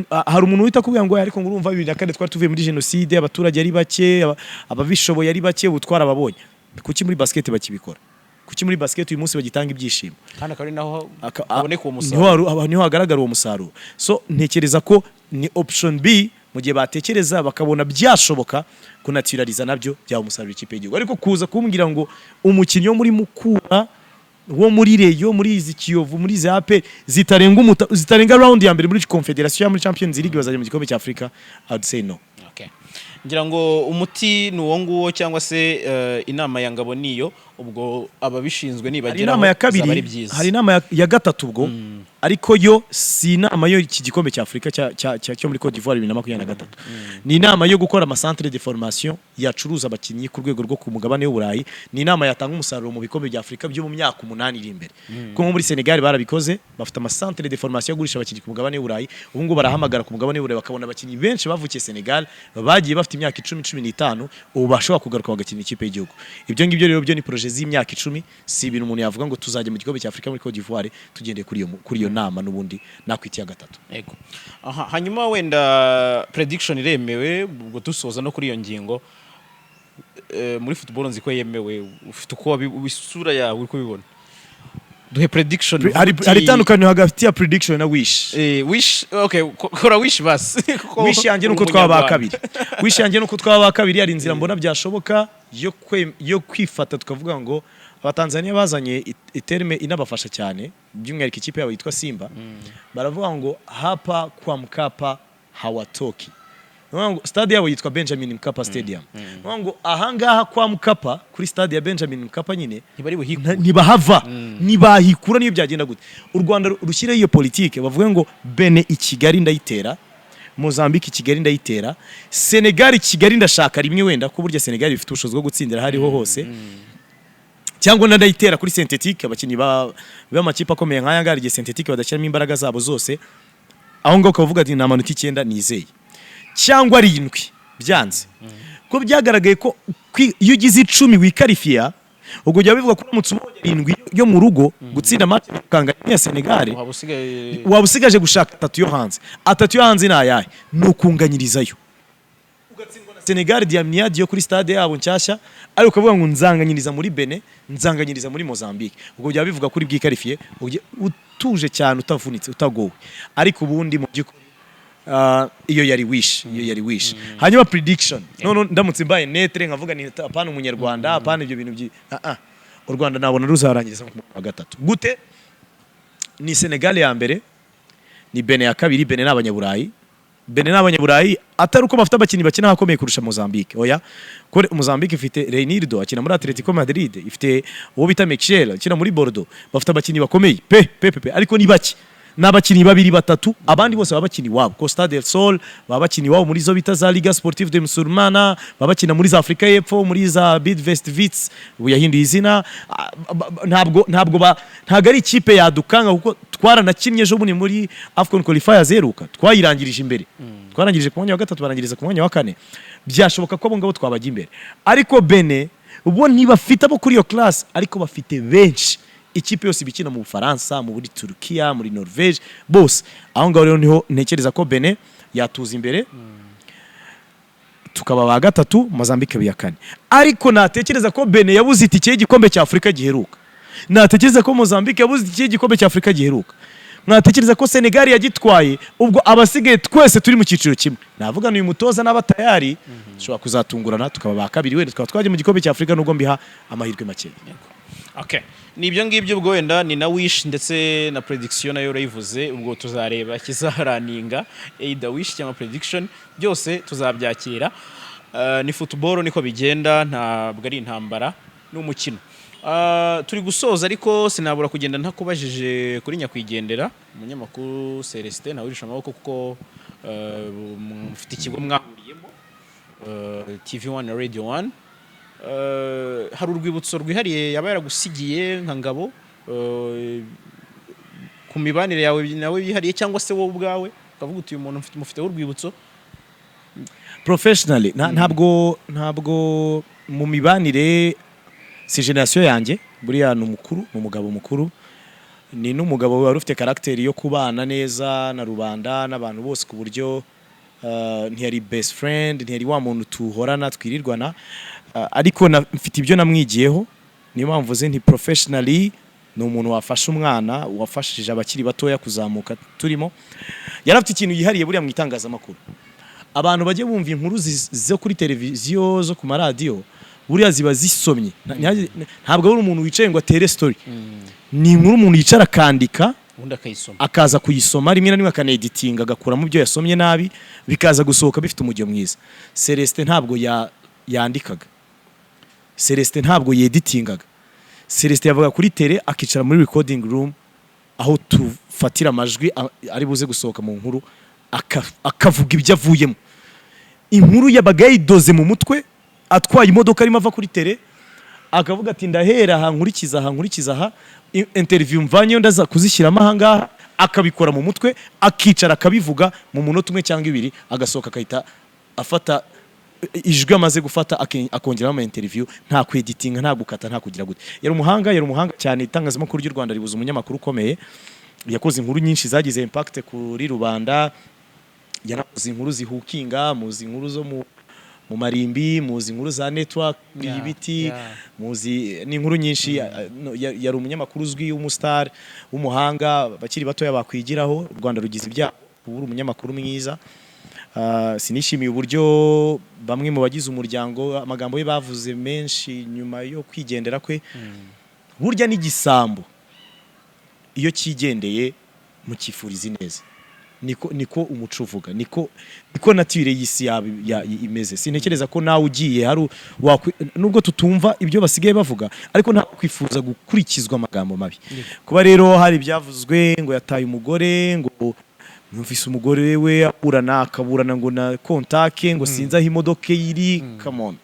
Hari umuntu wita kubwira ngo ariko ngo urumva 2004 twari tuvuye muri genocide, abaturage ari bake, ababishoboye ari bake, ubutwara ababonye. Kuki muri basket bakibikora? Kuki muri basket uyu munsi bagitanga ibyishimo?
Kandi akari naho aboneka uwo musaruro,
niho hagaragara uwo musaruro. So ntekereza ko ni option B, mu gihe batekereza bakabona byashoboka kunaturaliza nabyo bya umusaruro ikipe y'igihugu. Ariko kuza kumbwira ngo umukinnyi wo muri Mukura, wo muri Reyo, muri izi Kiyovu, muri izi AP zitarenga round ya mbere muri Confederation, muri Champions League bazajya mu gikombe cya Afrika, I'd say no.
Okay. Ngira ngo umuti ni uwo nguwo cyangwa se inama ya Ngabo niyo, ubwo ababishinzwe nibageraho.
Inama ya kabiri, hari inama ya gatatu ubwo, ariko yo si inama yo iki gikombe cya Afrika cyo muri Côte d'Ivoire 2023. Ni inama yo gukora ama centre de formation yacuruza abakinnyi ku rwego rwo ku mugabane w'Uburayi. Ni inama yatanga umusaruro mu bikombe bya Afrika byo mu myaka 8 iri imbere. Kuko muri Senegal barabikoze, bafite ama centre de formation gurisha abakinnyi ku mugabane w'Uburayi. Ubu ngo barahamagara ku mugabane w'Uburayi bakabona abakinnyi benshi bavukiye Senegal, bagiye bafite imyaka 10-15, ubu bashobora kugaruka bagakina ikipe y'igihugu. Ibyo ngibyo rero byo ni projet z'imyaka 10, si ibintu umuntu yavuga ngo tuzajya mu gikombe cya Afrika muri Côte d'Ivoire tugendeye kuri iyo nama n'ubundi nakwitiya gatatu.
Yego. Aha, hanyuma wenda prediction iremewe ubwo dusoza no kuri iyo ngingo. Muri football nzi ko yemewe, ufite uko bisura yawe uko bibona. Duhe prediction.
Hari tandukanyo hagati ya prediction na wish.
Wish, okay, kora wish bas.
Wish yanjye nuko twaba kabiri. Wish yanjye nuko twaba kabiri, ari inzira mbona byashoboka yo kwifata tukavuga ngo Abatanzania bazanye iterme inabafasha cyane, by'umwihariko ikipe yabo yitwa Simba. Baravuga ngo hapa kwa Mkapa hawatoki. Ngo stade yabo yitwa Benjamin Mkapa Stadium. Ngo ahangaha kwa Mkapa kuri stade ya Benjamin Mkapa nyine ntibahava, ntibahikura niyo byagenda gute. U Rwanda rushyire iyo politike bavuga ngo Bene i Kigali ndayitera, Mozambique i Kigali ndayitera, Senegal i Kigali ndashaka rimwe wenda ko burya Senegal ifite ubushobozi bwo gutsindira hariho hose. Cyangwa ndayitera kuri synthetique, abakinnyi b'amakipe akomeye nk'aya ngari igihe synthetique badashyiramo imbaraga zabo zose, aho ngaho ukavuga ati nta manota 9 nizeye, cyangwa 7 byanze ko byagaragaye ko iyo ugize 10 wikarifiya ubwo jya bivuga ko uramutse ubonye 7 yo mu rugo gutsinda match ukanganya ya Senegal waba usigaje gushaka 3 yo hanze. 3 yo hanze nayahe no kunganyirizayo ugatsindwa na Senegal diamniadi yo kuri stade yabo nshyashya ariko ukavuga ngo nzanganyiriza muri Benin nzanganyiriza muri Mozambique ubwo jya bivuga kuri bwikarifiye utuje cyane utavunitse utagowe ariko ubundi mu by'ukuri iyo yari wish hanyuma prediction none ndamutse mbaye netre nkavuga ni apana umunyarwanda apana ibyo bintu u Rwanda nabona ruzarangiza mu gatatu gute ni Senegal ya mbere ni Benin ya kabiri Benin n'abanyaburayi atari uko bafite abakinnyi bakina hakomeye kurusha Mozambique oya ko Mozambique ifite Reinildo akina muri Atletico Madrid ifite uwo bita Michel akina muri Bordeaux bafite abakinnyi bakomeye pe ariko ni baki n'abakinnyi babiri batatu abandi bose baba bakini wabo Costa del Sol baba bakini wabo muri zo bita za Liga Sportive de Musulmana baba bakina muri za Afrika y'Epfo muri za Bidvest yahinduye izina ntabwo ari ikipe yadukanga kuko twaranakinnye ejo bundi muri Afcon qualifiers zeruka twayirangirije imbere twarangirije ku mwanya wa 3 barangiriza ku mwanya wa 4 byashoboka ko abo ngabo twabajya imbere ariko Benin ubo ntibafite abo kuri iyo class ariko bafite benshi ikipe yose bikina mu Bufaransa muri Turkiya muri Norvege bose aho ngaho rero niho ntekereza ko Benin yatuza imbere tukaba ba gatatu Mozambique ya kane ariko natekereza ko Benin yabuze itike y'igikombe cya Afrika giheruka natekereza ko Mozambique yabuze itike y'igikombe cya Afrika giheruka natekereza ko Senegal yagitwaye ubwo abasigaye twese turi mu cyiciro kimwe navuga n'uyu mutoza n'abatayari shobora kuzatungurana tukaba ba kabiri wenda tukaba twaje mu gikombe cya Afrika nubwo mbiha amahirwe make.
Okay. Nibyo ngibyo ubwo wenda ni na wish ndetse na prediction nayo urayivuze ubwo tuzareba kizaharaninga either wish cyangwa prediction byose tuzabyakira. Ni football niko bigenda ntabwo ari intambara n'umukino. Turi gusoza ariko sinabura kugenda ntakubajije kuri nyakwigendera umunyamakuru Celestin nawe urisha amaboko kuko mufite ikigo mwahuriyemo TV1 na Radio 1 hari urwibutso rwihariye yaba yaragusigiye nka Ngabo ku mibanire yawe nawe bihariye cyangwa se wowe ubwawe ukavuga uti uyu muntu mufite urwibutso
professionally ntabwo mu mibanire si generation yanjye buriya n'umukuru n'umugabo mukuru ni n'umugabo wari ufite character yo kubana neza na rubanda n'abantu bose ku buryo ntiyari best friend ntiyari wa muntu tuhorana twirirwana ariko mfite ibyo namwigiyeho niyo mpamvu ze nti professionally ni umuntu wafasha umwana wafashije abakiri batoya kuzamuka turimo yarafite ikintu yihariye buriya mu itangazamakuru abantu bajye bumva inkuru zo kuri televiziyo zo ku maradiyo buriya ziba zisomye ntabwo ari umuntu wicaye ngo atere story ni inkuru umuntu yicara akandika akaza kuyisoma rimwe na rimwe akaneditinga agakuramo ibyo yasomye nabi bikaza gusohoka bifite umujyo mwiza. Celestin ntabwo yandikaga Celestin ntabwo yeditingaga Celestin yavuga kuri tele akicara muri recording room aho tufatira amajwi ari buze gusohoka mu nkuru akavuga ibyo avuyemo inkuru yabaga yidoze mu mutwe atwaye imodoka arimo ava kuri tele akavuga ati ndahera hankurikiza aha interview mvanyeyo ndaza kuzishyiramo aha ngaha akabikora mu mutwe akicara akabivuga mu munota umwe cyangwa ibiri agasohoka akahita afata ijwi amaze gufata akongeramo ama interview nta kweditinga nta gukata nta kugira gute yari umuhanga cyane itangazamakuru ry'u Rwanda ribuza umunyamakuru ukomeye yakoze inkuru nyinshi zagize impact kuri rubanda yanakoze inkuru zihukinga muzi inkuru zo mu marimbi muzi inkuru za network y'ibiti muzi ni inkuru nyinshi yari umunyamakuru uzwi w'umustar w'umuhanga bakiri batoya bakwigiraho u Rwanda rugize ibyaha ubura umunyamakuru mwiza. Sinishimiye uburyo bamwe mu bagize umuryango amagambo ye bavuze menshi nyuma yo kwigendera kwe burya n'igisambo iyo kigendeye mu kifuriza neza niko umuco uvuga niko nature y'isi imeze. Sintekereza ko nawe ugiye hari nubwo tutumva ibyo basigaye bavuga ariko nta kwifuza gukurikizwa amagambo mabi kuba rero hari ibyavuzwe ngo yataye umugore ngo numvise umugore we akaburana ngo na kontake ngo sinza aho imodoka iri come on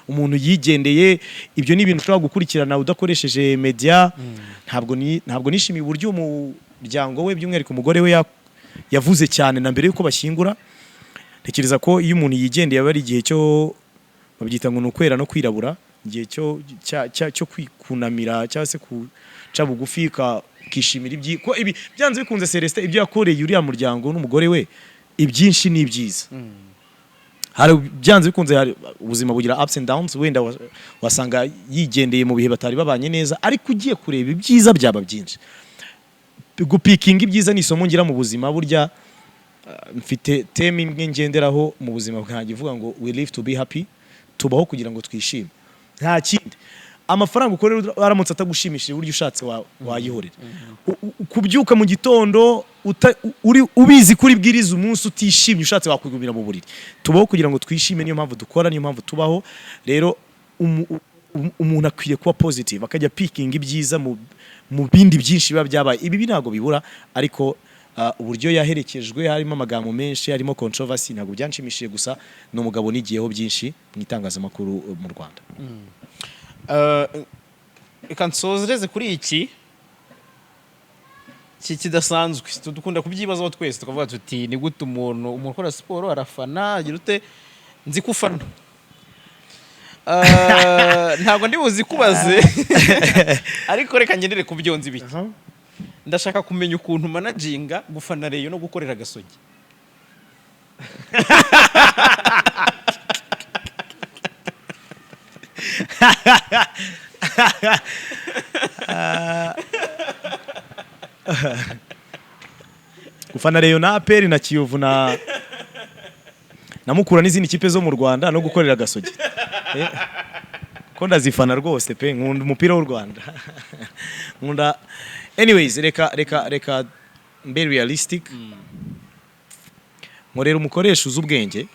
umuntu yigendeye ibyo ni ibintu ushobora gukurikirana udakoresheje media ntabwo nishimiye uburyo umuryango we by'umwihariko umugore we yavuze cyane na mbere yuko bashyingura. Ntekereza ko iyo umuntu yigendeye aba ari igihe cyo babyita ngo nukwera no kwirabura igihe cyo kwikunamira cyangwa se kuca bugufi kishimira ibyi ko ibi byanze bikunze Celestin ibyo yakoreye uriya muryango n'umugore we ibyinshi ni byiza hari byanze bikunze hari ubuzima bugira ups and downs wenda wasanga yigendeye mu bihe batari babanye neza ariko ugiye kureba ibyiza byaba byinshi gupikinga ibyiza ni isomo ngira mu buzima burya mfite teme imwe ngenderaho mu buzima bwanjye ivuga ngo we live to be happy tubaho kugira ngo twishime nta kindi amafaranga ukorera aramutse atagushimishije buryo ushatse wayihorera kubyuka mu gitondo ubizi kuri bwiriza umunsi utishimye ushatse wakwigumira mu buriri tubaho kugira ngo twishime niyo mpamvu dukora niyo mpamvu tubaho rero umuntu akwiye kuba positive akajya picking ibyiza mu bindi byinshi biba byabaye ibi ntago bibura ariko uburyo yaherekejwe harimo amagambo menshi harimo controversy ntago byanshimishije gusa no mugabo nigiyeho byinshi mu itangazamakuru mu Rwanda
reka nsozereze kuri iki kidasanzwe dukunda kubyibazaho twese tukavuga tuti ni gute umuntu ukora siporo arafana agira ute nzi ko ufana ntabwo ndi buzi kubaze ariko reka ngendere ku byo nzi bike ndashaka kumenya ukuntu managinga gufana Reyo no gukorera Gasogi
gufana Reyo na APR na Kiyovu na Mukura n'izindi kipe zo mu Rwanda no gukorera Gasogi ko ndazifana rwose pe nkunda umupira w'u Rwanda nkunda anyways reka mbe realistic nkorera umukoresha uzi ubwenge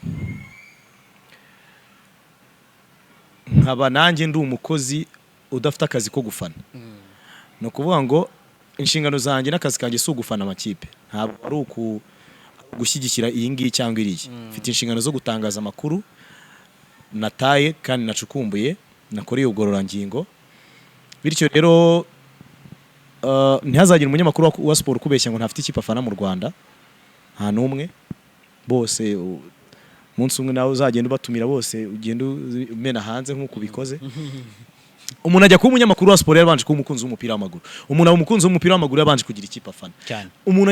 nkaba nanjye ndi umukozi udafite akazi ko gufana no kuvuga ngo inshingano zanjye n'akazi kanjye si ugufana amakipe ntabwo ari gushyigikira iyi ngiyi cyangwa iriya mfite inshingano zo gutangaza amakuru nataye kandi nacukumbuye nakoreye ubugororangingo bityo rero ntihazagire umunyamakuru wa siporo kubeshya ngo ntafite ikipe afana mu Rwanda nta n'umwe bose umunsi umwe nawe uzagenda ubatumira bose ugenda umena hanze nk'uko ubikoze umuntu ajya kuba umunyamakuru wa siporo yabanje kuba umukunzi w'umupira w'amaguru umuntu aba umukunzi w'umupira w'amaguru yabanje kugira ikipe afana umuntu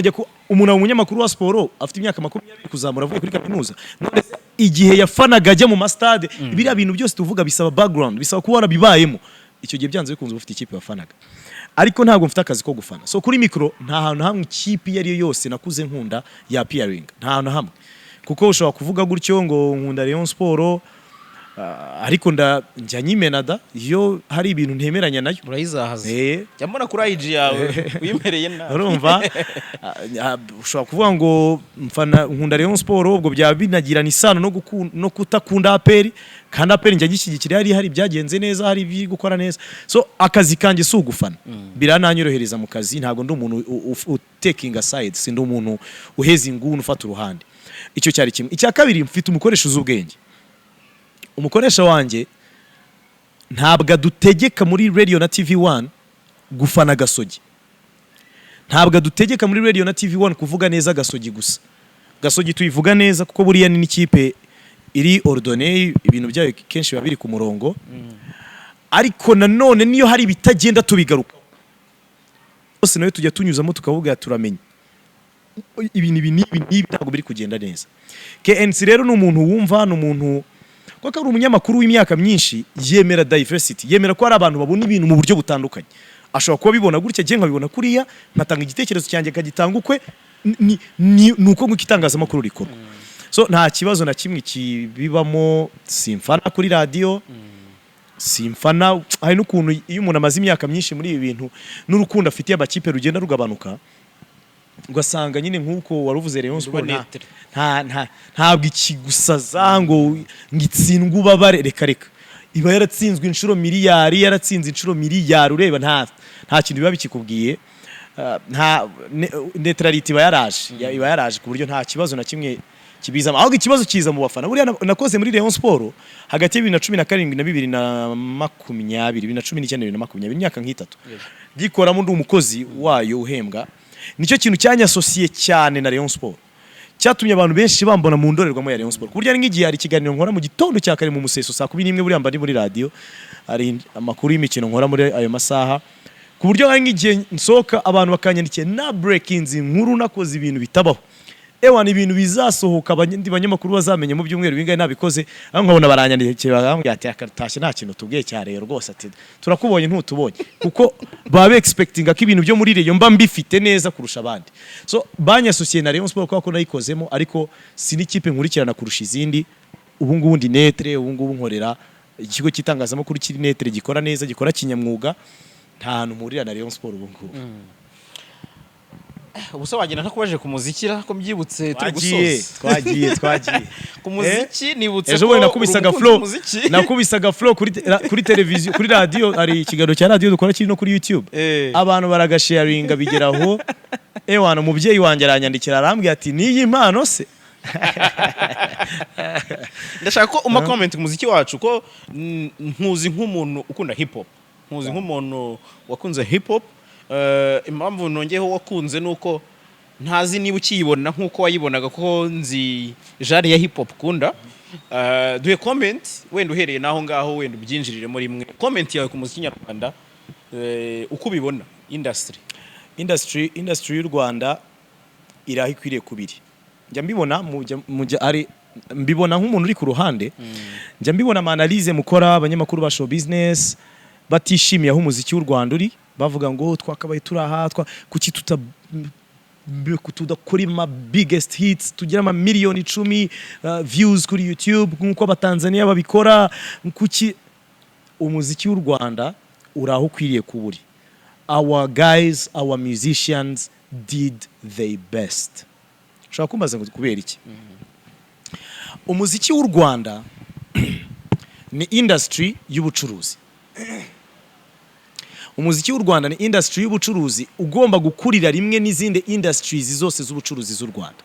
aba umunyamakuru wa siporo afite imyaka 20 kuzamura avuye kuri kaminuza none igihe yafanaga ajya mu mastade biriya bintu byose tuvuga bisaba background bisaba kuba warabibayemo icyo gihe byanze bikunze ufite ikipe wafanaga ariko ntabwo mfite akazi ko gufana so kuri mikro nta hantu hamwe ikipe yari yose nakuze nkunda ya peering nta hantu hamwe kuko ushobora kuvuga gutyo ngo nkunda Rayon Sport ariko njya nyimenada iyo hari ibintu ntemeranya nayo
urayizahaza cyambona kuri IG yawe wimereye nawe
urumva ushobora kuvuga ngo mfana nkunda Rayon Sport ubwo byaba binagirana isano no kutakunda APR kandi APR njya gishyigikira hari byagenze neza hari biri gukora neza so akazi kanjye si ugufana birananyorohereza mu kazi ntabwo ndi umuntu taking aside si ndi umuntu uheza inguni ufata uruhande icyo cyari kimwe icya kabiri mfite umukoresha uzubwenge umukoresha wanjye ntabwo adutegeka muri radio na TV1 gufana Gasogi ntabwo adutegeka muri radio na TV1 kuvuga neza Gasogi gusa Gasogi tuyivuga neza kuko buriya ni n'ikipe iri ordonnée ibintu byayo kenshi babiri ku murongo ariko nanone niyo hari bitagenda tubigaruka bose nawe tujya tunyuzamo tukavuga turamenya ibintu ntabwo biri kugenda neza KNC rero ni umuntu wumva ni umuntu kuko ari umunyamakuru w'imyaka myinshi yemera diversity yemera ko ari abantu babona ibintu mu buryo butandukanye ashobora kuba bibona gutya je nkabibona kuriya nkatanga igitekerezo cyanjye kagitanga ukwe nuko nk'itangazamakuru rikorwa so nta kibazo na kimwe kibibamo simfana kuri radio simfana hari n'ukuntu iyo umuntu amaze imyaka myinshi muri ibi bintu n'urukundo afitiye abakipe rugenda rugabanuka ugasanga nyine nk'uko waruvuze Rayon Sport ntabwo ikigusaza ngo ngitsindwe ubabare reka iba yaratsinzwe inshuro miliyari yaratsinze inshuro miliyari ureba nta kintu biba bikikubwiye nta neutrality iba yaraje ku buryo nta kibazo na kimwe kibizamo ahubwo ikibazo kiza mu bafana buriya nakoze muri Rayon Sport hagati ya 2017 na 2019 imyaka nk'itatu gikoramo ndi umukozi wayo uhembwa nicyo kintu cyanyasosiye cyane na Rayon Sport cyatumye abantu benshi bambona mu ndorerwamo ya Rayon Sport. Kurya nk'igihe hari ikiganiro nkora mu gitondo cya kare mu museso saa 11 buri amba ndi muri radio, hari amakuru y'imikino nkora muri ayo masaha, ku buryo nk'igihe nsohoka abantu bakanyandikiye na breakings nkuru nakoze ibintu bitabaho. Ewa ni ibintu bizasohoka abandi banyamakuru bazamenye mu byumweru bingahe nabikoze, aho nkabona baranyandikiye bagambye ati akatashe nta kintu tubwiye cya rero rwose ati turakubonye ntutubonye, kuko baba expectinga ko ibintu byo muri Rayon mba mbifite neza kurusha abandi. So banya associate na Rayon Sport kwa ko nayikozemo, ariko si n'ikipe nkurikirana kurusha izindi. Ubu ngubu ndi netre, ubu ngubu nkorera ikigo cy'itangazamakuru kiri netre gikora neza, gikora kinyamwuga, nta hantu mpurira na Rayon Sport ubu ngubu.
Ubuse wagenda ntakubaje ku muzikira ko mbyibutse turi
twagiye
ku muziki nibutse
ko nakubisaga flow kuri televiziyo, kuri radio, ari ikiganiro cya radio dukora kiri no kuri YouTube. Abantu baragasharinga bigeraho, ewana umubyeyi wanjye aranyandikira arambwira ati niyi impano se.
Ndashaka ko uma comment ku muziki wacu ko nkuzi nk'umuntu ukunda hip hop, nkuzi nk'umuntu wakunze hip hop. Impamvu nongeyeho wakunze nuko ntazi niba ukiyibona nkuko wayibonaga, ko nzi genre ya hip hop kunda. Duhe comment wenda uhereye naho ngaho, wenda ubyinjirire muri mwe comment yawe ku muziki nyarwanda, uko ubibona industry
y'u Rwanda iraho ikwiriye kubiri. Njya mbibona ari mbibona nk'umuntu uri ku ruhande, njya mbibona analyse mukora abanyamakuru ba show business batishimiye aho umuziki w'u Rwanda uri, bavuga ngo twakabaye turahatwa kuki tudakora ma biggest hits tugira ama miliyoni 10 views kuri YouTube nkuko abatanzania babikora. Kuki umuziki w'u Rwanda uraho kwiriye kuburi. Our guys, our musicians did their best. Shaka kumbaza ngo kubera iki? Umuziki w'u Rwanda ni industry y'ubucuruzi. Umuziki w'u Rwanda ni industry y'ubucuruzi ugomba gukurira rimwe n'izindi industries zose z'ubucuruzi z'u Rwanda.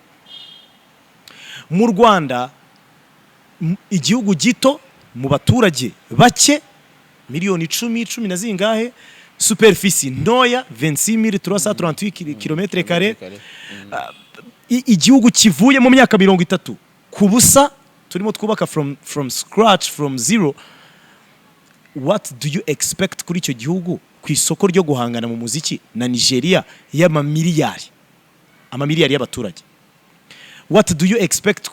Mu Rwanda igihugu gito mu baturage bake miliyoni 10 na zingahe, superficie ntoya 26338 km², igihugu kivuye mu myaka 30 ku busa turimo twubaka from scratch, from zero. What do you expect kuri icyo gihugu ku isoko ryo guhangana mu muziki na Nigeria y'amamiliyari y'abaturage? What do you expect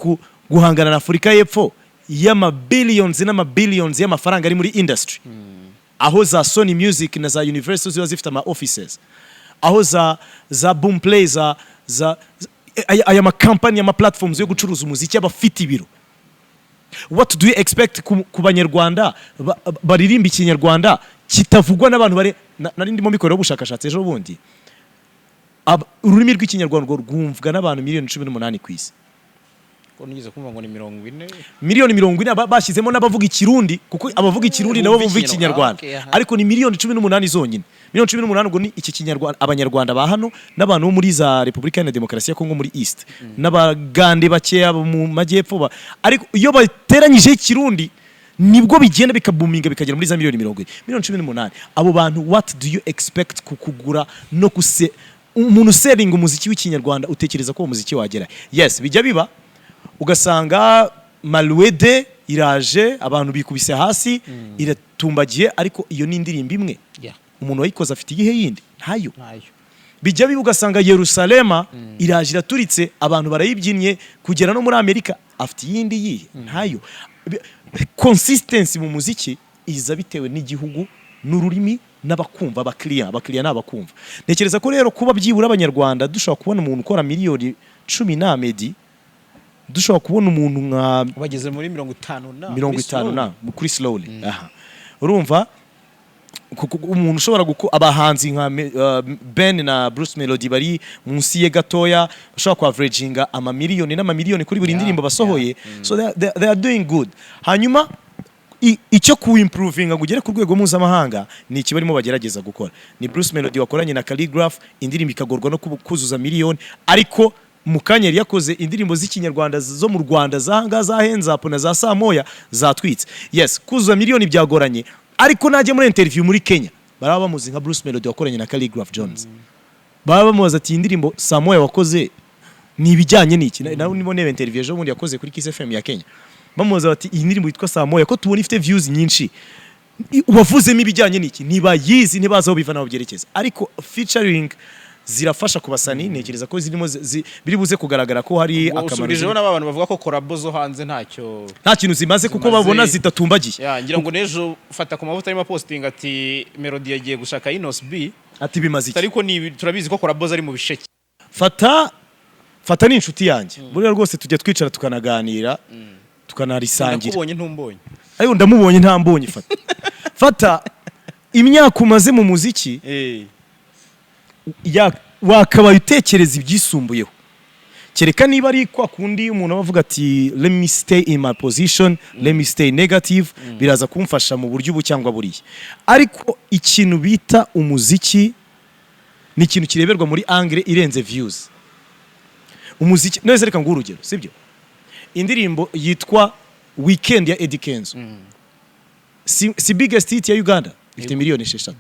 guhangana na Afurika y'Epfo y'amabillions n'amabillions y'amafaranga ari muri industry? Aho za Sony Music na za Universal ziba zifite ama offices, aho za Boomplay za aya ma company ama platforms yo gucuruza umuziki abafite ibiro. What do you expect ku banyarwanda baririmba ikinyarwanda kitavugwa n'abantu bare nari ndimo bikorera ubushakashatsi ejo bundi, ururimi rw'ikinyarwanda rwumvwa n'abantu miliyoni 18 ku isi.
Ko nigeze kumva ngo ni 40
miliyoni 40 bashyizemo n'abavuga ikirundi, kuko abavuga ikirundi nabo bumva ikinyarwanda, ariko ni miliyoni 18 zonyine. Miliyoni 18 ngo ni iki kinyarwanda abanyarwanda ba hano n'abantu bo muri za Republika ya Demokarasi ya Kongo muri East n'abagande bakeya mu majyepfo, ariko iyo bateranyije ikirundi nibwo bigenda bikabuminga bikagera muri za miliyoni 40. Miliyoni 18. Abo bantu what do you expect kukugura no umuntu selling umuziki w'ikinyarwanda utekereza ko umuziki wagera? Yes, bijya biba ugasanga Malwede iraje abantu bikubise hasi iratumbagiye, ariko iyo ni indirimbo imwe. Umuntu wayikoze afite igihe yindi ntayo. Bijya biba ugasanga Yerusalema iraje iraturitse abantu barayibyinnye kugera no muri Amerika afite yindi yihe ntayo. Consistency mu muziki iza bitewe n'igihugu n'ururimi n'abakumva, abakiriya n'abakumva. Nekereza ko rero kuba byibura abanyarwanda dushobora kubona umuntu ukora miliyoni 10 na Medi, dushobora kubona umuntu nka
bageze muri 50
na kuri slowly. Urumva umuntu ushobora abahanzi nka Ben na Bruce Melody bari munsi ye gatoya bashobora ku averaginga amamiliyoni n'amamiliyoni kuri buri ndirimbo basohoye. So they are doing good. Hanyuma icyo ku improvinga ngo ugere ku rwego mpuzamahanga ni iki barimo bagerageza gukora. Ni Bruce Melody wakoranye na Calligraph, indirimbo ikagorwa no kuzuza miliyoni, ariko Mukanyeri yakoze indirimbo z'ikinyarwanda zo mu Rwanda zanga za Henzapo na za Samoya zatwitse. Yes, kuzuza miliyoni byagoranye, ariko najye muri interview muri Kenya baraba bamuzi nka Bruce Melody wakoranye na Calligraph Jones, baba bamubaza ati indirimbo Samoya wakoze ni ibijyanye n'iki nawe nimo nebe interview ejo bundi yakoze kuri Kiss FM ya Kenya bamubaza bati iyi ndirimbo yitwa Samoya ko tubona ifite views nyinshi wavuzemo ibijyanye n'iki niba yizi ntibazaho biva naho byerekeza ariko featuring zirafasha kubasani nekereza ko zirimo biri buze kugaragara ko hari akamaro
usubijeho n'abantu bavuga ko collabo zo hanze nta
kintu zimaze kuko babona zitatumbagiye
ngira ngo nejo fata ku mavuta arimo posting ati Melody yagiye gushaka Inos B
ati bimaze iki
ariko turabizi ko collabo ari mu bisheke
fata ni inshuti yanjye buriya rwose tujya twicara tukanaganira tukanarisangira
nakubonye ntumbonye
ayo ndamubonye ntambonye fata imyaka umaze mu muziki wakabaye utekereza ibyisumbuyeho kereka niba ari kwa kundi umuntu avuga ati let me stay in my position let me stay negative biraza kumfasha mu buryo ubu cyangwa buriya ariko ikintu bita umuziki ni ikintu kireberwa muri angle irenze views umuziki neze reka nguhe urugero sibyo indirimbo yitwa Weekend ya Eddy Kenzo si biggest hit ya Uganda ifite miliyoni 6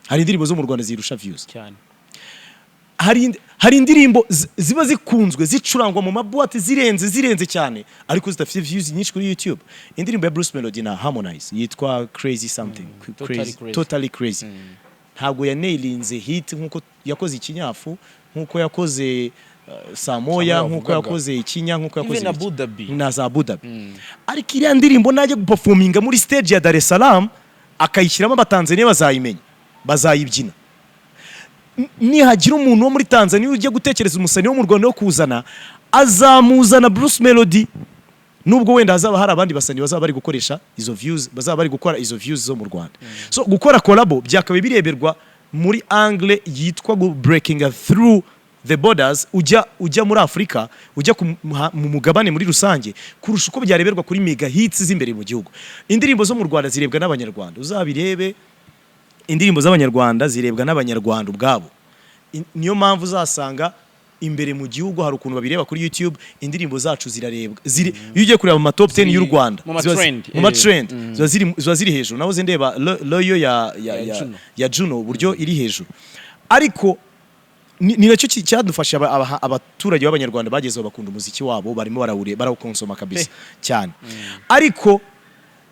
hari indirimbo zo mu Rwanda zirusha views
cyane
hari indirimbo ziba zikunzwe zicurangwa mu mabuwate zirenze cyane ariko zidafite views nyinshi kuri YouTube indirimbo ya Bruce Melody na Harmonize yitwa Crazy Something Totally Crazy ntabwo yanailinze hit nkuko yakoze ikinyafu nkuko yakoze Samoya nkuko yakoze ikinya nkuko yakoze na za Abu Dhabi ariko iriya ndirimbo najye guperforminga muri stage ya Dar es Salaam akayishyiramo abatanzania bazayimenya bazayibyina nihagira umuntu wo muri Tanzania ujye gutekereza umusani wo mu Rwanda wo kuzana azamuzana Bruce Melody nubwo wenda hazaba hari abandi basani bazaba bari gukoresha izo views bazaba bari gukora izo views zo mu Rwanda so gukora collabo byakabe bireberwa muri angle yitwa breaking through the borders ujya muri Afrika ujya mu mugabane muri rusange kurusha uko byareberwa kuri mega hits z'imbere mu gihugu indirimbo zo mu Rwanda zirebwa n'abanyarwanda uzabirebe indirimbo z'abanyarwanda zirebwa n'abanyarwanda ubwabo niyo mpamvu uzasanga imbere mu gihugu hari ukuntu babireba kuri YouTube indirimbo zacu zirarebwa iyo ugiye kureba mu top 10 y'u Rwanda mu trend ziba ziri hejuru naho ndeba loyo ya Juno buryo iri hejuru ariko ni nacyo cyadufasha abaturage b'abanyarwanda bagezeho bakunda umuziki wabo barimo barawukonsoma kabisa cyane ariko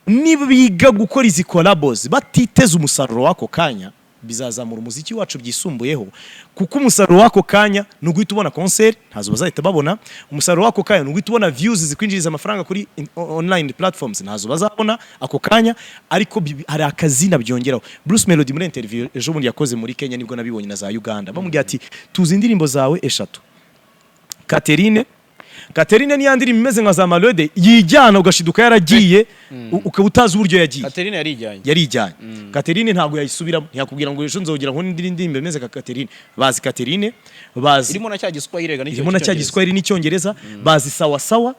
nibiga gukora izi collabos batiteze umusaruro wako kanya bizazamura umuziki wacu byisumbuyeho kuko umusaruro wako kanya nuguhita ubona concert ntazo bazahita babona umusaruro wako kanya nuguhita ubona views zikwinjiriza amafaranga kuri online platforms ntazo bazabona ako kanya ariko hari akazina byongeraho Bruce Melody muri interview ejo bundi yakoze muri Kenya nibwo nabibonye na za Uganda bamubwiye ati tuzi indirimbo zawe eshatu Catherine ni yandiri imeze nka za Malode yijyana ugashiduka yaragiye ukabutaza uburyo yagiye
Catherine
yarijyanye Catherine ntabwo yayisubiramo ntiyakubwira ngo ejo nzogira ngo ndirimbe imeze nka Catherine bazi Catherine bazi
irimo na cya Giswahili
n'icyongereza bazi sawa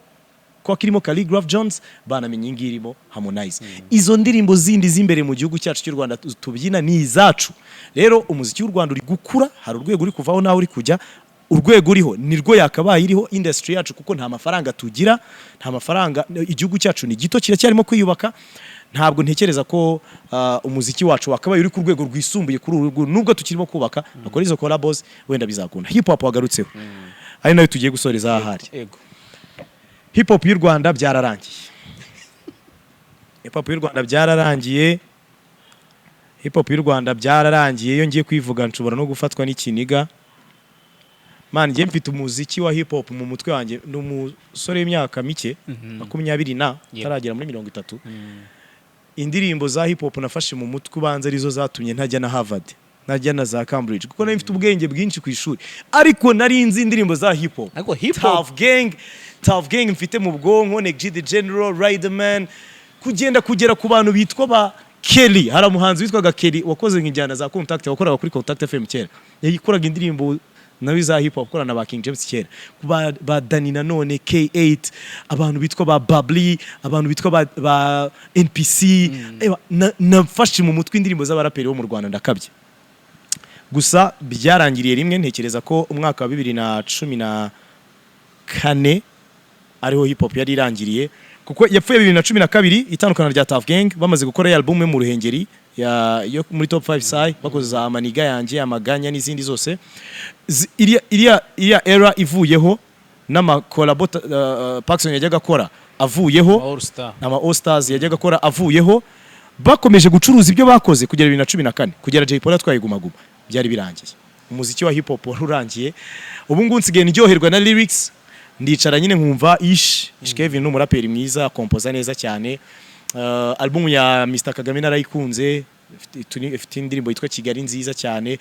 ko kirimo Calligraph Jones banamenye ingirimo Harmonize izo ndirimbo zindi z'imbere mu gihugu cyacu cy'u Rwanda tubyina ni izacu rero umuziki w'u Rwanda uri gukura hari urwego uri kuvaho naho uri kujya urwego uriho nirwo yakabaye iriho industry yacu kuko nta mafaranga tugira nta mafaranga igihugu cyacu ni gito kiracyarimo kwiyubaka ntabwo ntekereza ko umuziki wacu wakabaye uri ku rwego rwisumbuye kuri urwo nubwo tukirimo kubaka akora izo collabos wenda bizakunda hip hop wagarutseho ari nayo tugiye gusoreza ahari hip hop y'u Rwanda byararangiye hip hop y'u Rwanda byararangiye iyo ngiye kwivuga nshobora no gufatwa n'ikiniga man ngiye mfite umuziki wa hip hop mu mutwe wanjye n'umusore w'imyaka mike 20 na taragera muri 30 indirimbo za hip hop nafashe mu mutwe ubanza arizo zatumye ntajya na Harvard ntajya na za Cambridge kuko nari mfite ubwenge bwinshi ku ishuri ariko nari nzi indirimbo za hip hop Tough Gang mfite mu bwonko Next the General Riderman kugera ku bantu bitwa ba Kelly hari umuhanzi witwaga Kelly wakoze nk'injyana za Contact wakoraga kuri Contact FM kera yikoraga indirimbo nawe za hip hop korana ba King James kera ba Dani nanone K8 abantu bitwa ba Bubbly abantu bitwa ba NPC nafashe mu mutwe indirimbo z'abaraperi bo mu Rwanda ndakabye gusa byarangiriye rimwe ntekereza ko umwaka wa 2014 ariho hip hop yari irangiriye kuko yapfuye 2012 itandukana rya Tough Gang bamaze gukora album mu Ruhengeri yo muri top 5 sai bakoze za Maniga yanjye amaganya n'izindi zose iriya era ivuyeho n'ama collabo Paxson yajyaga akora avuyeho ama All Stars yajyaga akora avuyeho bakomeje gucuruza ibyo bakoze kugera 2014 kugera Jay Polly atwaye Guma Guma byari birangiye umuziki wa hip hop warurangiye ubu ngubu nsigaye ndyoherwa na lyrics ndicara nyine nkumva Kevin n'umuraperi mwiza kompoza neza cyane album ya Mr Kagame narayikunze ifite indirimbo yitwa Kigali nziza cyane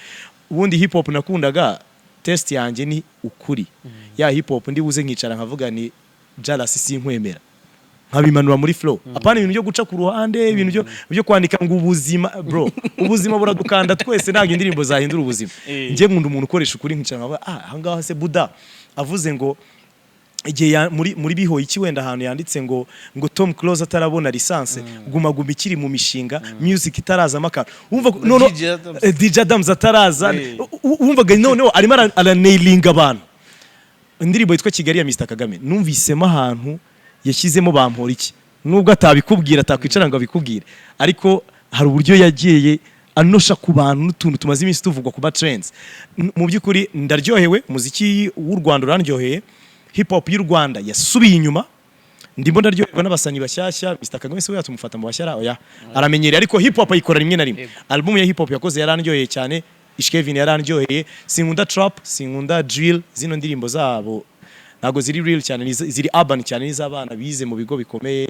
ubundi hip hop nakundaga test yanjye ni ukuri ya hip hop ndi buze nkicara nkavuga ni JALAS sinkwemera nkabimanura muri flow apana ibintu byo guca ku ruhande ibintu byo kwandika ngo ubuzima bro ubuzima buradukanda twese ntabwo indirimbo zahindura ubuzima ngiye nkunda umuntu ukoresha ukuri nkicara nkavuga ahangaha se Buda avuze ngo igihe muri biho iki wenda ahantu yanditse ngo Tom Close atarabona lisanse Guma Guma ikiri mu mishinga music itaraza amakara wumva none DJ Adams ataraza wumvaga none arimo aranailinga abantu indirimbo yitwa Kigali ya Mr Kagame numvisemo ahantu yashyizemo bampora iki nubwo atabikubwira atakwicara ngo abikubwire ariko hari uburyo yagiye anosha ku bantu n'utuntu tumaze iminsi tuvugwa kuba trends mu by'ukuri ndaryohewe umuziki w'u Rwanda urandyoheye hip hop y'u Rwanda yasubiye inyuma ndimo ndaryoherwa n'abasanyi bashyashya Mr Kagame se yatumufata mu bashyara oya aramenyereye ariko hip hop ayikora rimwe na rimwe album ya hip hop yakoze yarandyoheye cyane Kevin yarandyoheye sinkunda trap sinkunda drill zino ndirimbo zabo ntago ziri real cyane ziri urban cyane n'izabana bize mu bigo bikomeye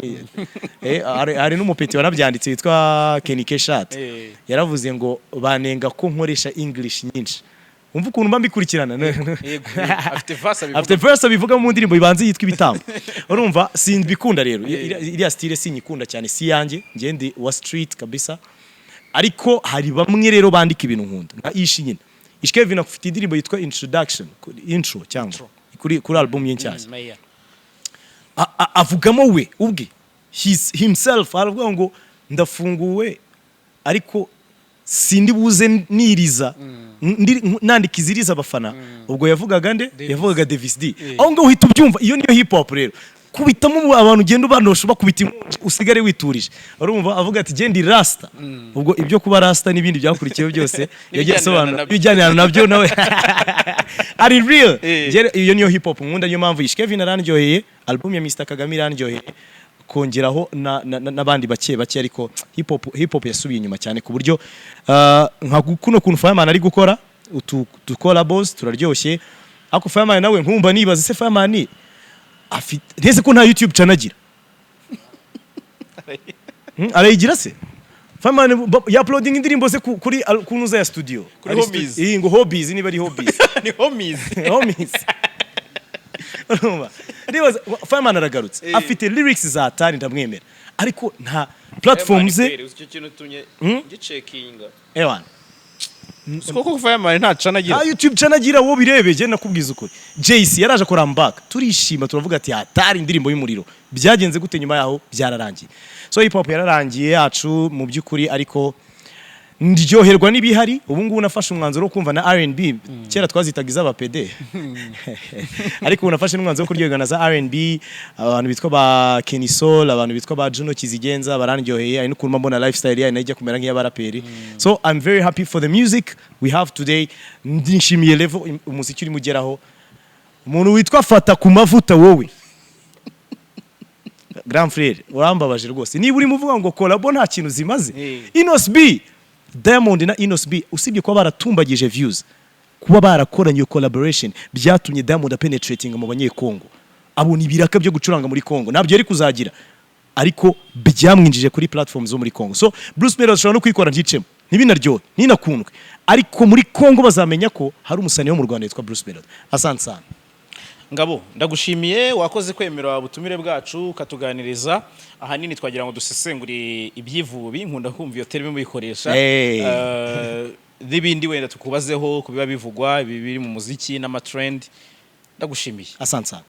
ari n'umupeti wanabyanditse witwa Kenny Keshat yaravuze ngo banenga ko nkoresha English nyinshi umva ukuntu mba mbikurikirana afite verse bivuga mu ndirimbo ibanze yitwa Ibitambo urumva sindbikunda rero iriya style sinyikunda cyane si yanjye ngende wa street kabisa ariko hari bamwe rero bandika ibintu nkunda nka nyine Kevin afite indirimbo yitwa intro cyangwa kuri album y'Inshyashya avugamo we ubwe himself aravuga ngo ndafunguwe ariko sindi buze niriza nandika iziriza abafana ubwo yavugaga yavugaga Davis D aho ngo uhita ubyumva iyo niyo hip hop rero kubitamo abantu ugenda ubanosha bakubita usigare witurije urumva avuga ati gendi rasta ubwo ibyo kuba rasta n'ibindi byakurikiyeho byose yagiye asobanura bijyana nabyo nawe ari real iyo niyo hip hop nkunda niyo mpamvu Kevin arandyoheye album ya Mr Kagame irandyoheye kongeraho n'abandi bake ariko hip hop yasubiye inyuma cyane ku buryo nka kuno kuntu Fireman ari gukora collabos turaryoshye ako Fireman nawe nkumva nibaza se Fireman ntese ko nta YouTube channel arayigira se Fireman ya uploading indirimbo se kuri kunuza ya studio
kuri Hobbies
ngo Hobbies niba ari Hobbies
ni Homies
nibaza Fireman aragarutse afite lyrics za atari ndamwemera ariko nta platform ze
icyo kintu tunye gicekinga
ewan
Skoko Fireman nta channel agira
YouTube channel agira wo birebe je nakubwiza ukuri JC yaraje akora mbaka turishima turavuga ati atari indirimbo y'umuriro byagenze gute nyuma yaho byararangiye so hip hop yararangiye yacu mu by'ukuri ariko ndyoherwa n'ibihari ubu ngubu nafashe umwanzuro wo kumva na R&B kera twazitaga iz'abapede ariko ubu nafashe n'umwanzuro wo kuryoherwa na za R&B abantu bitwa ba Kenny Soul abantu bitwa ba Juno Kizigenza barandyoheye ari n'ukuntu mbona lifestyle yayo najya kumera nk'iy'abaraperi so I'm very happy for the music we have today ndishimiye level umuziki uri mugeraho umuntu witwa FATAKUMAVUTA wowe Grand frère urambabaje rwose niba uri muvuga ngo collabo nta kintu zimaze Inos B Diamond na Inos B usibye kuba baratumbagije views kuba barakoranye collaboration byatumye Diamond penetrating mu banyekongo abona ibiraka byo gucuranga muri Kongo nabyo yari kuzagira ariko byamwinjije kuri platforms zo muri Kongo so Bruce Melody ashobora no kwikora nticemo ntibinaryohe ninakundwe ariko muri Kongo bazamenya ko hari umusani wo mu Rwanda yitwa Bruce Melody asante sana
Ngabo ndagushimiye wakoze kwemera ubutumire bwacu katuganiriza ahanini twagira ngo dusesengure ibyivubi nkunda kumva iyo terme muyikoresha n'ibindi wenda tukubazeho kubiba bivugwa biri mu muziki n'ama trend ndagushimiye
asante sana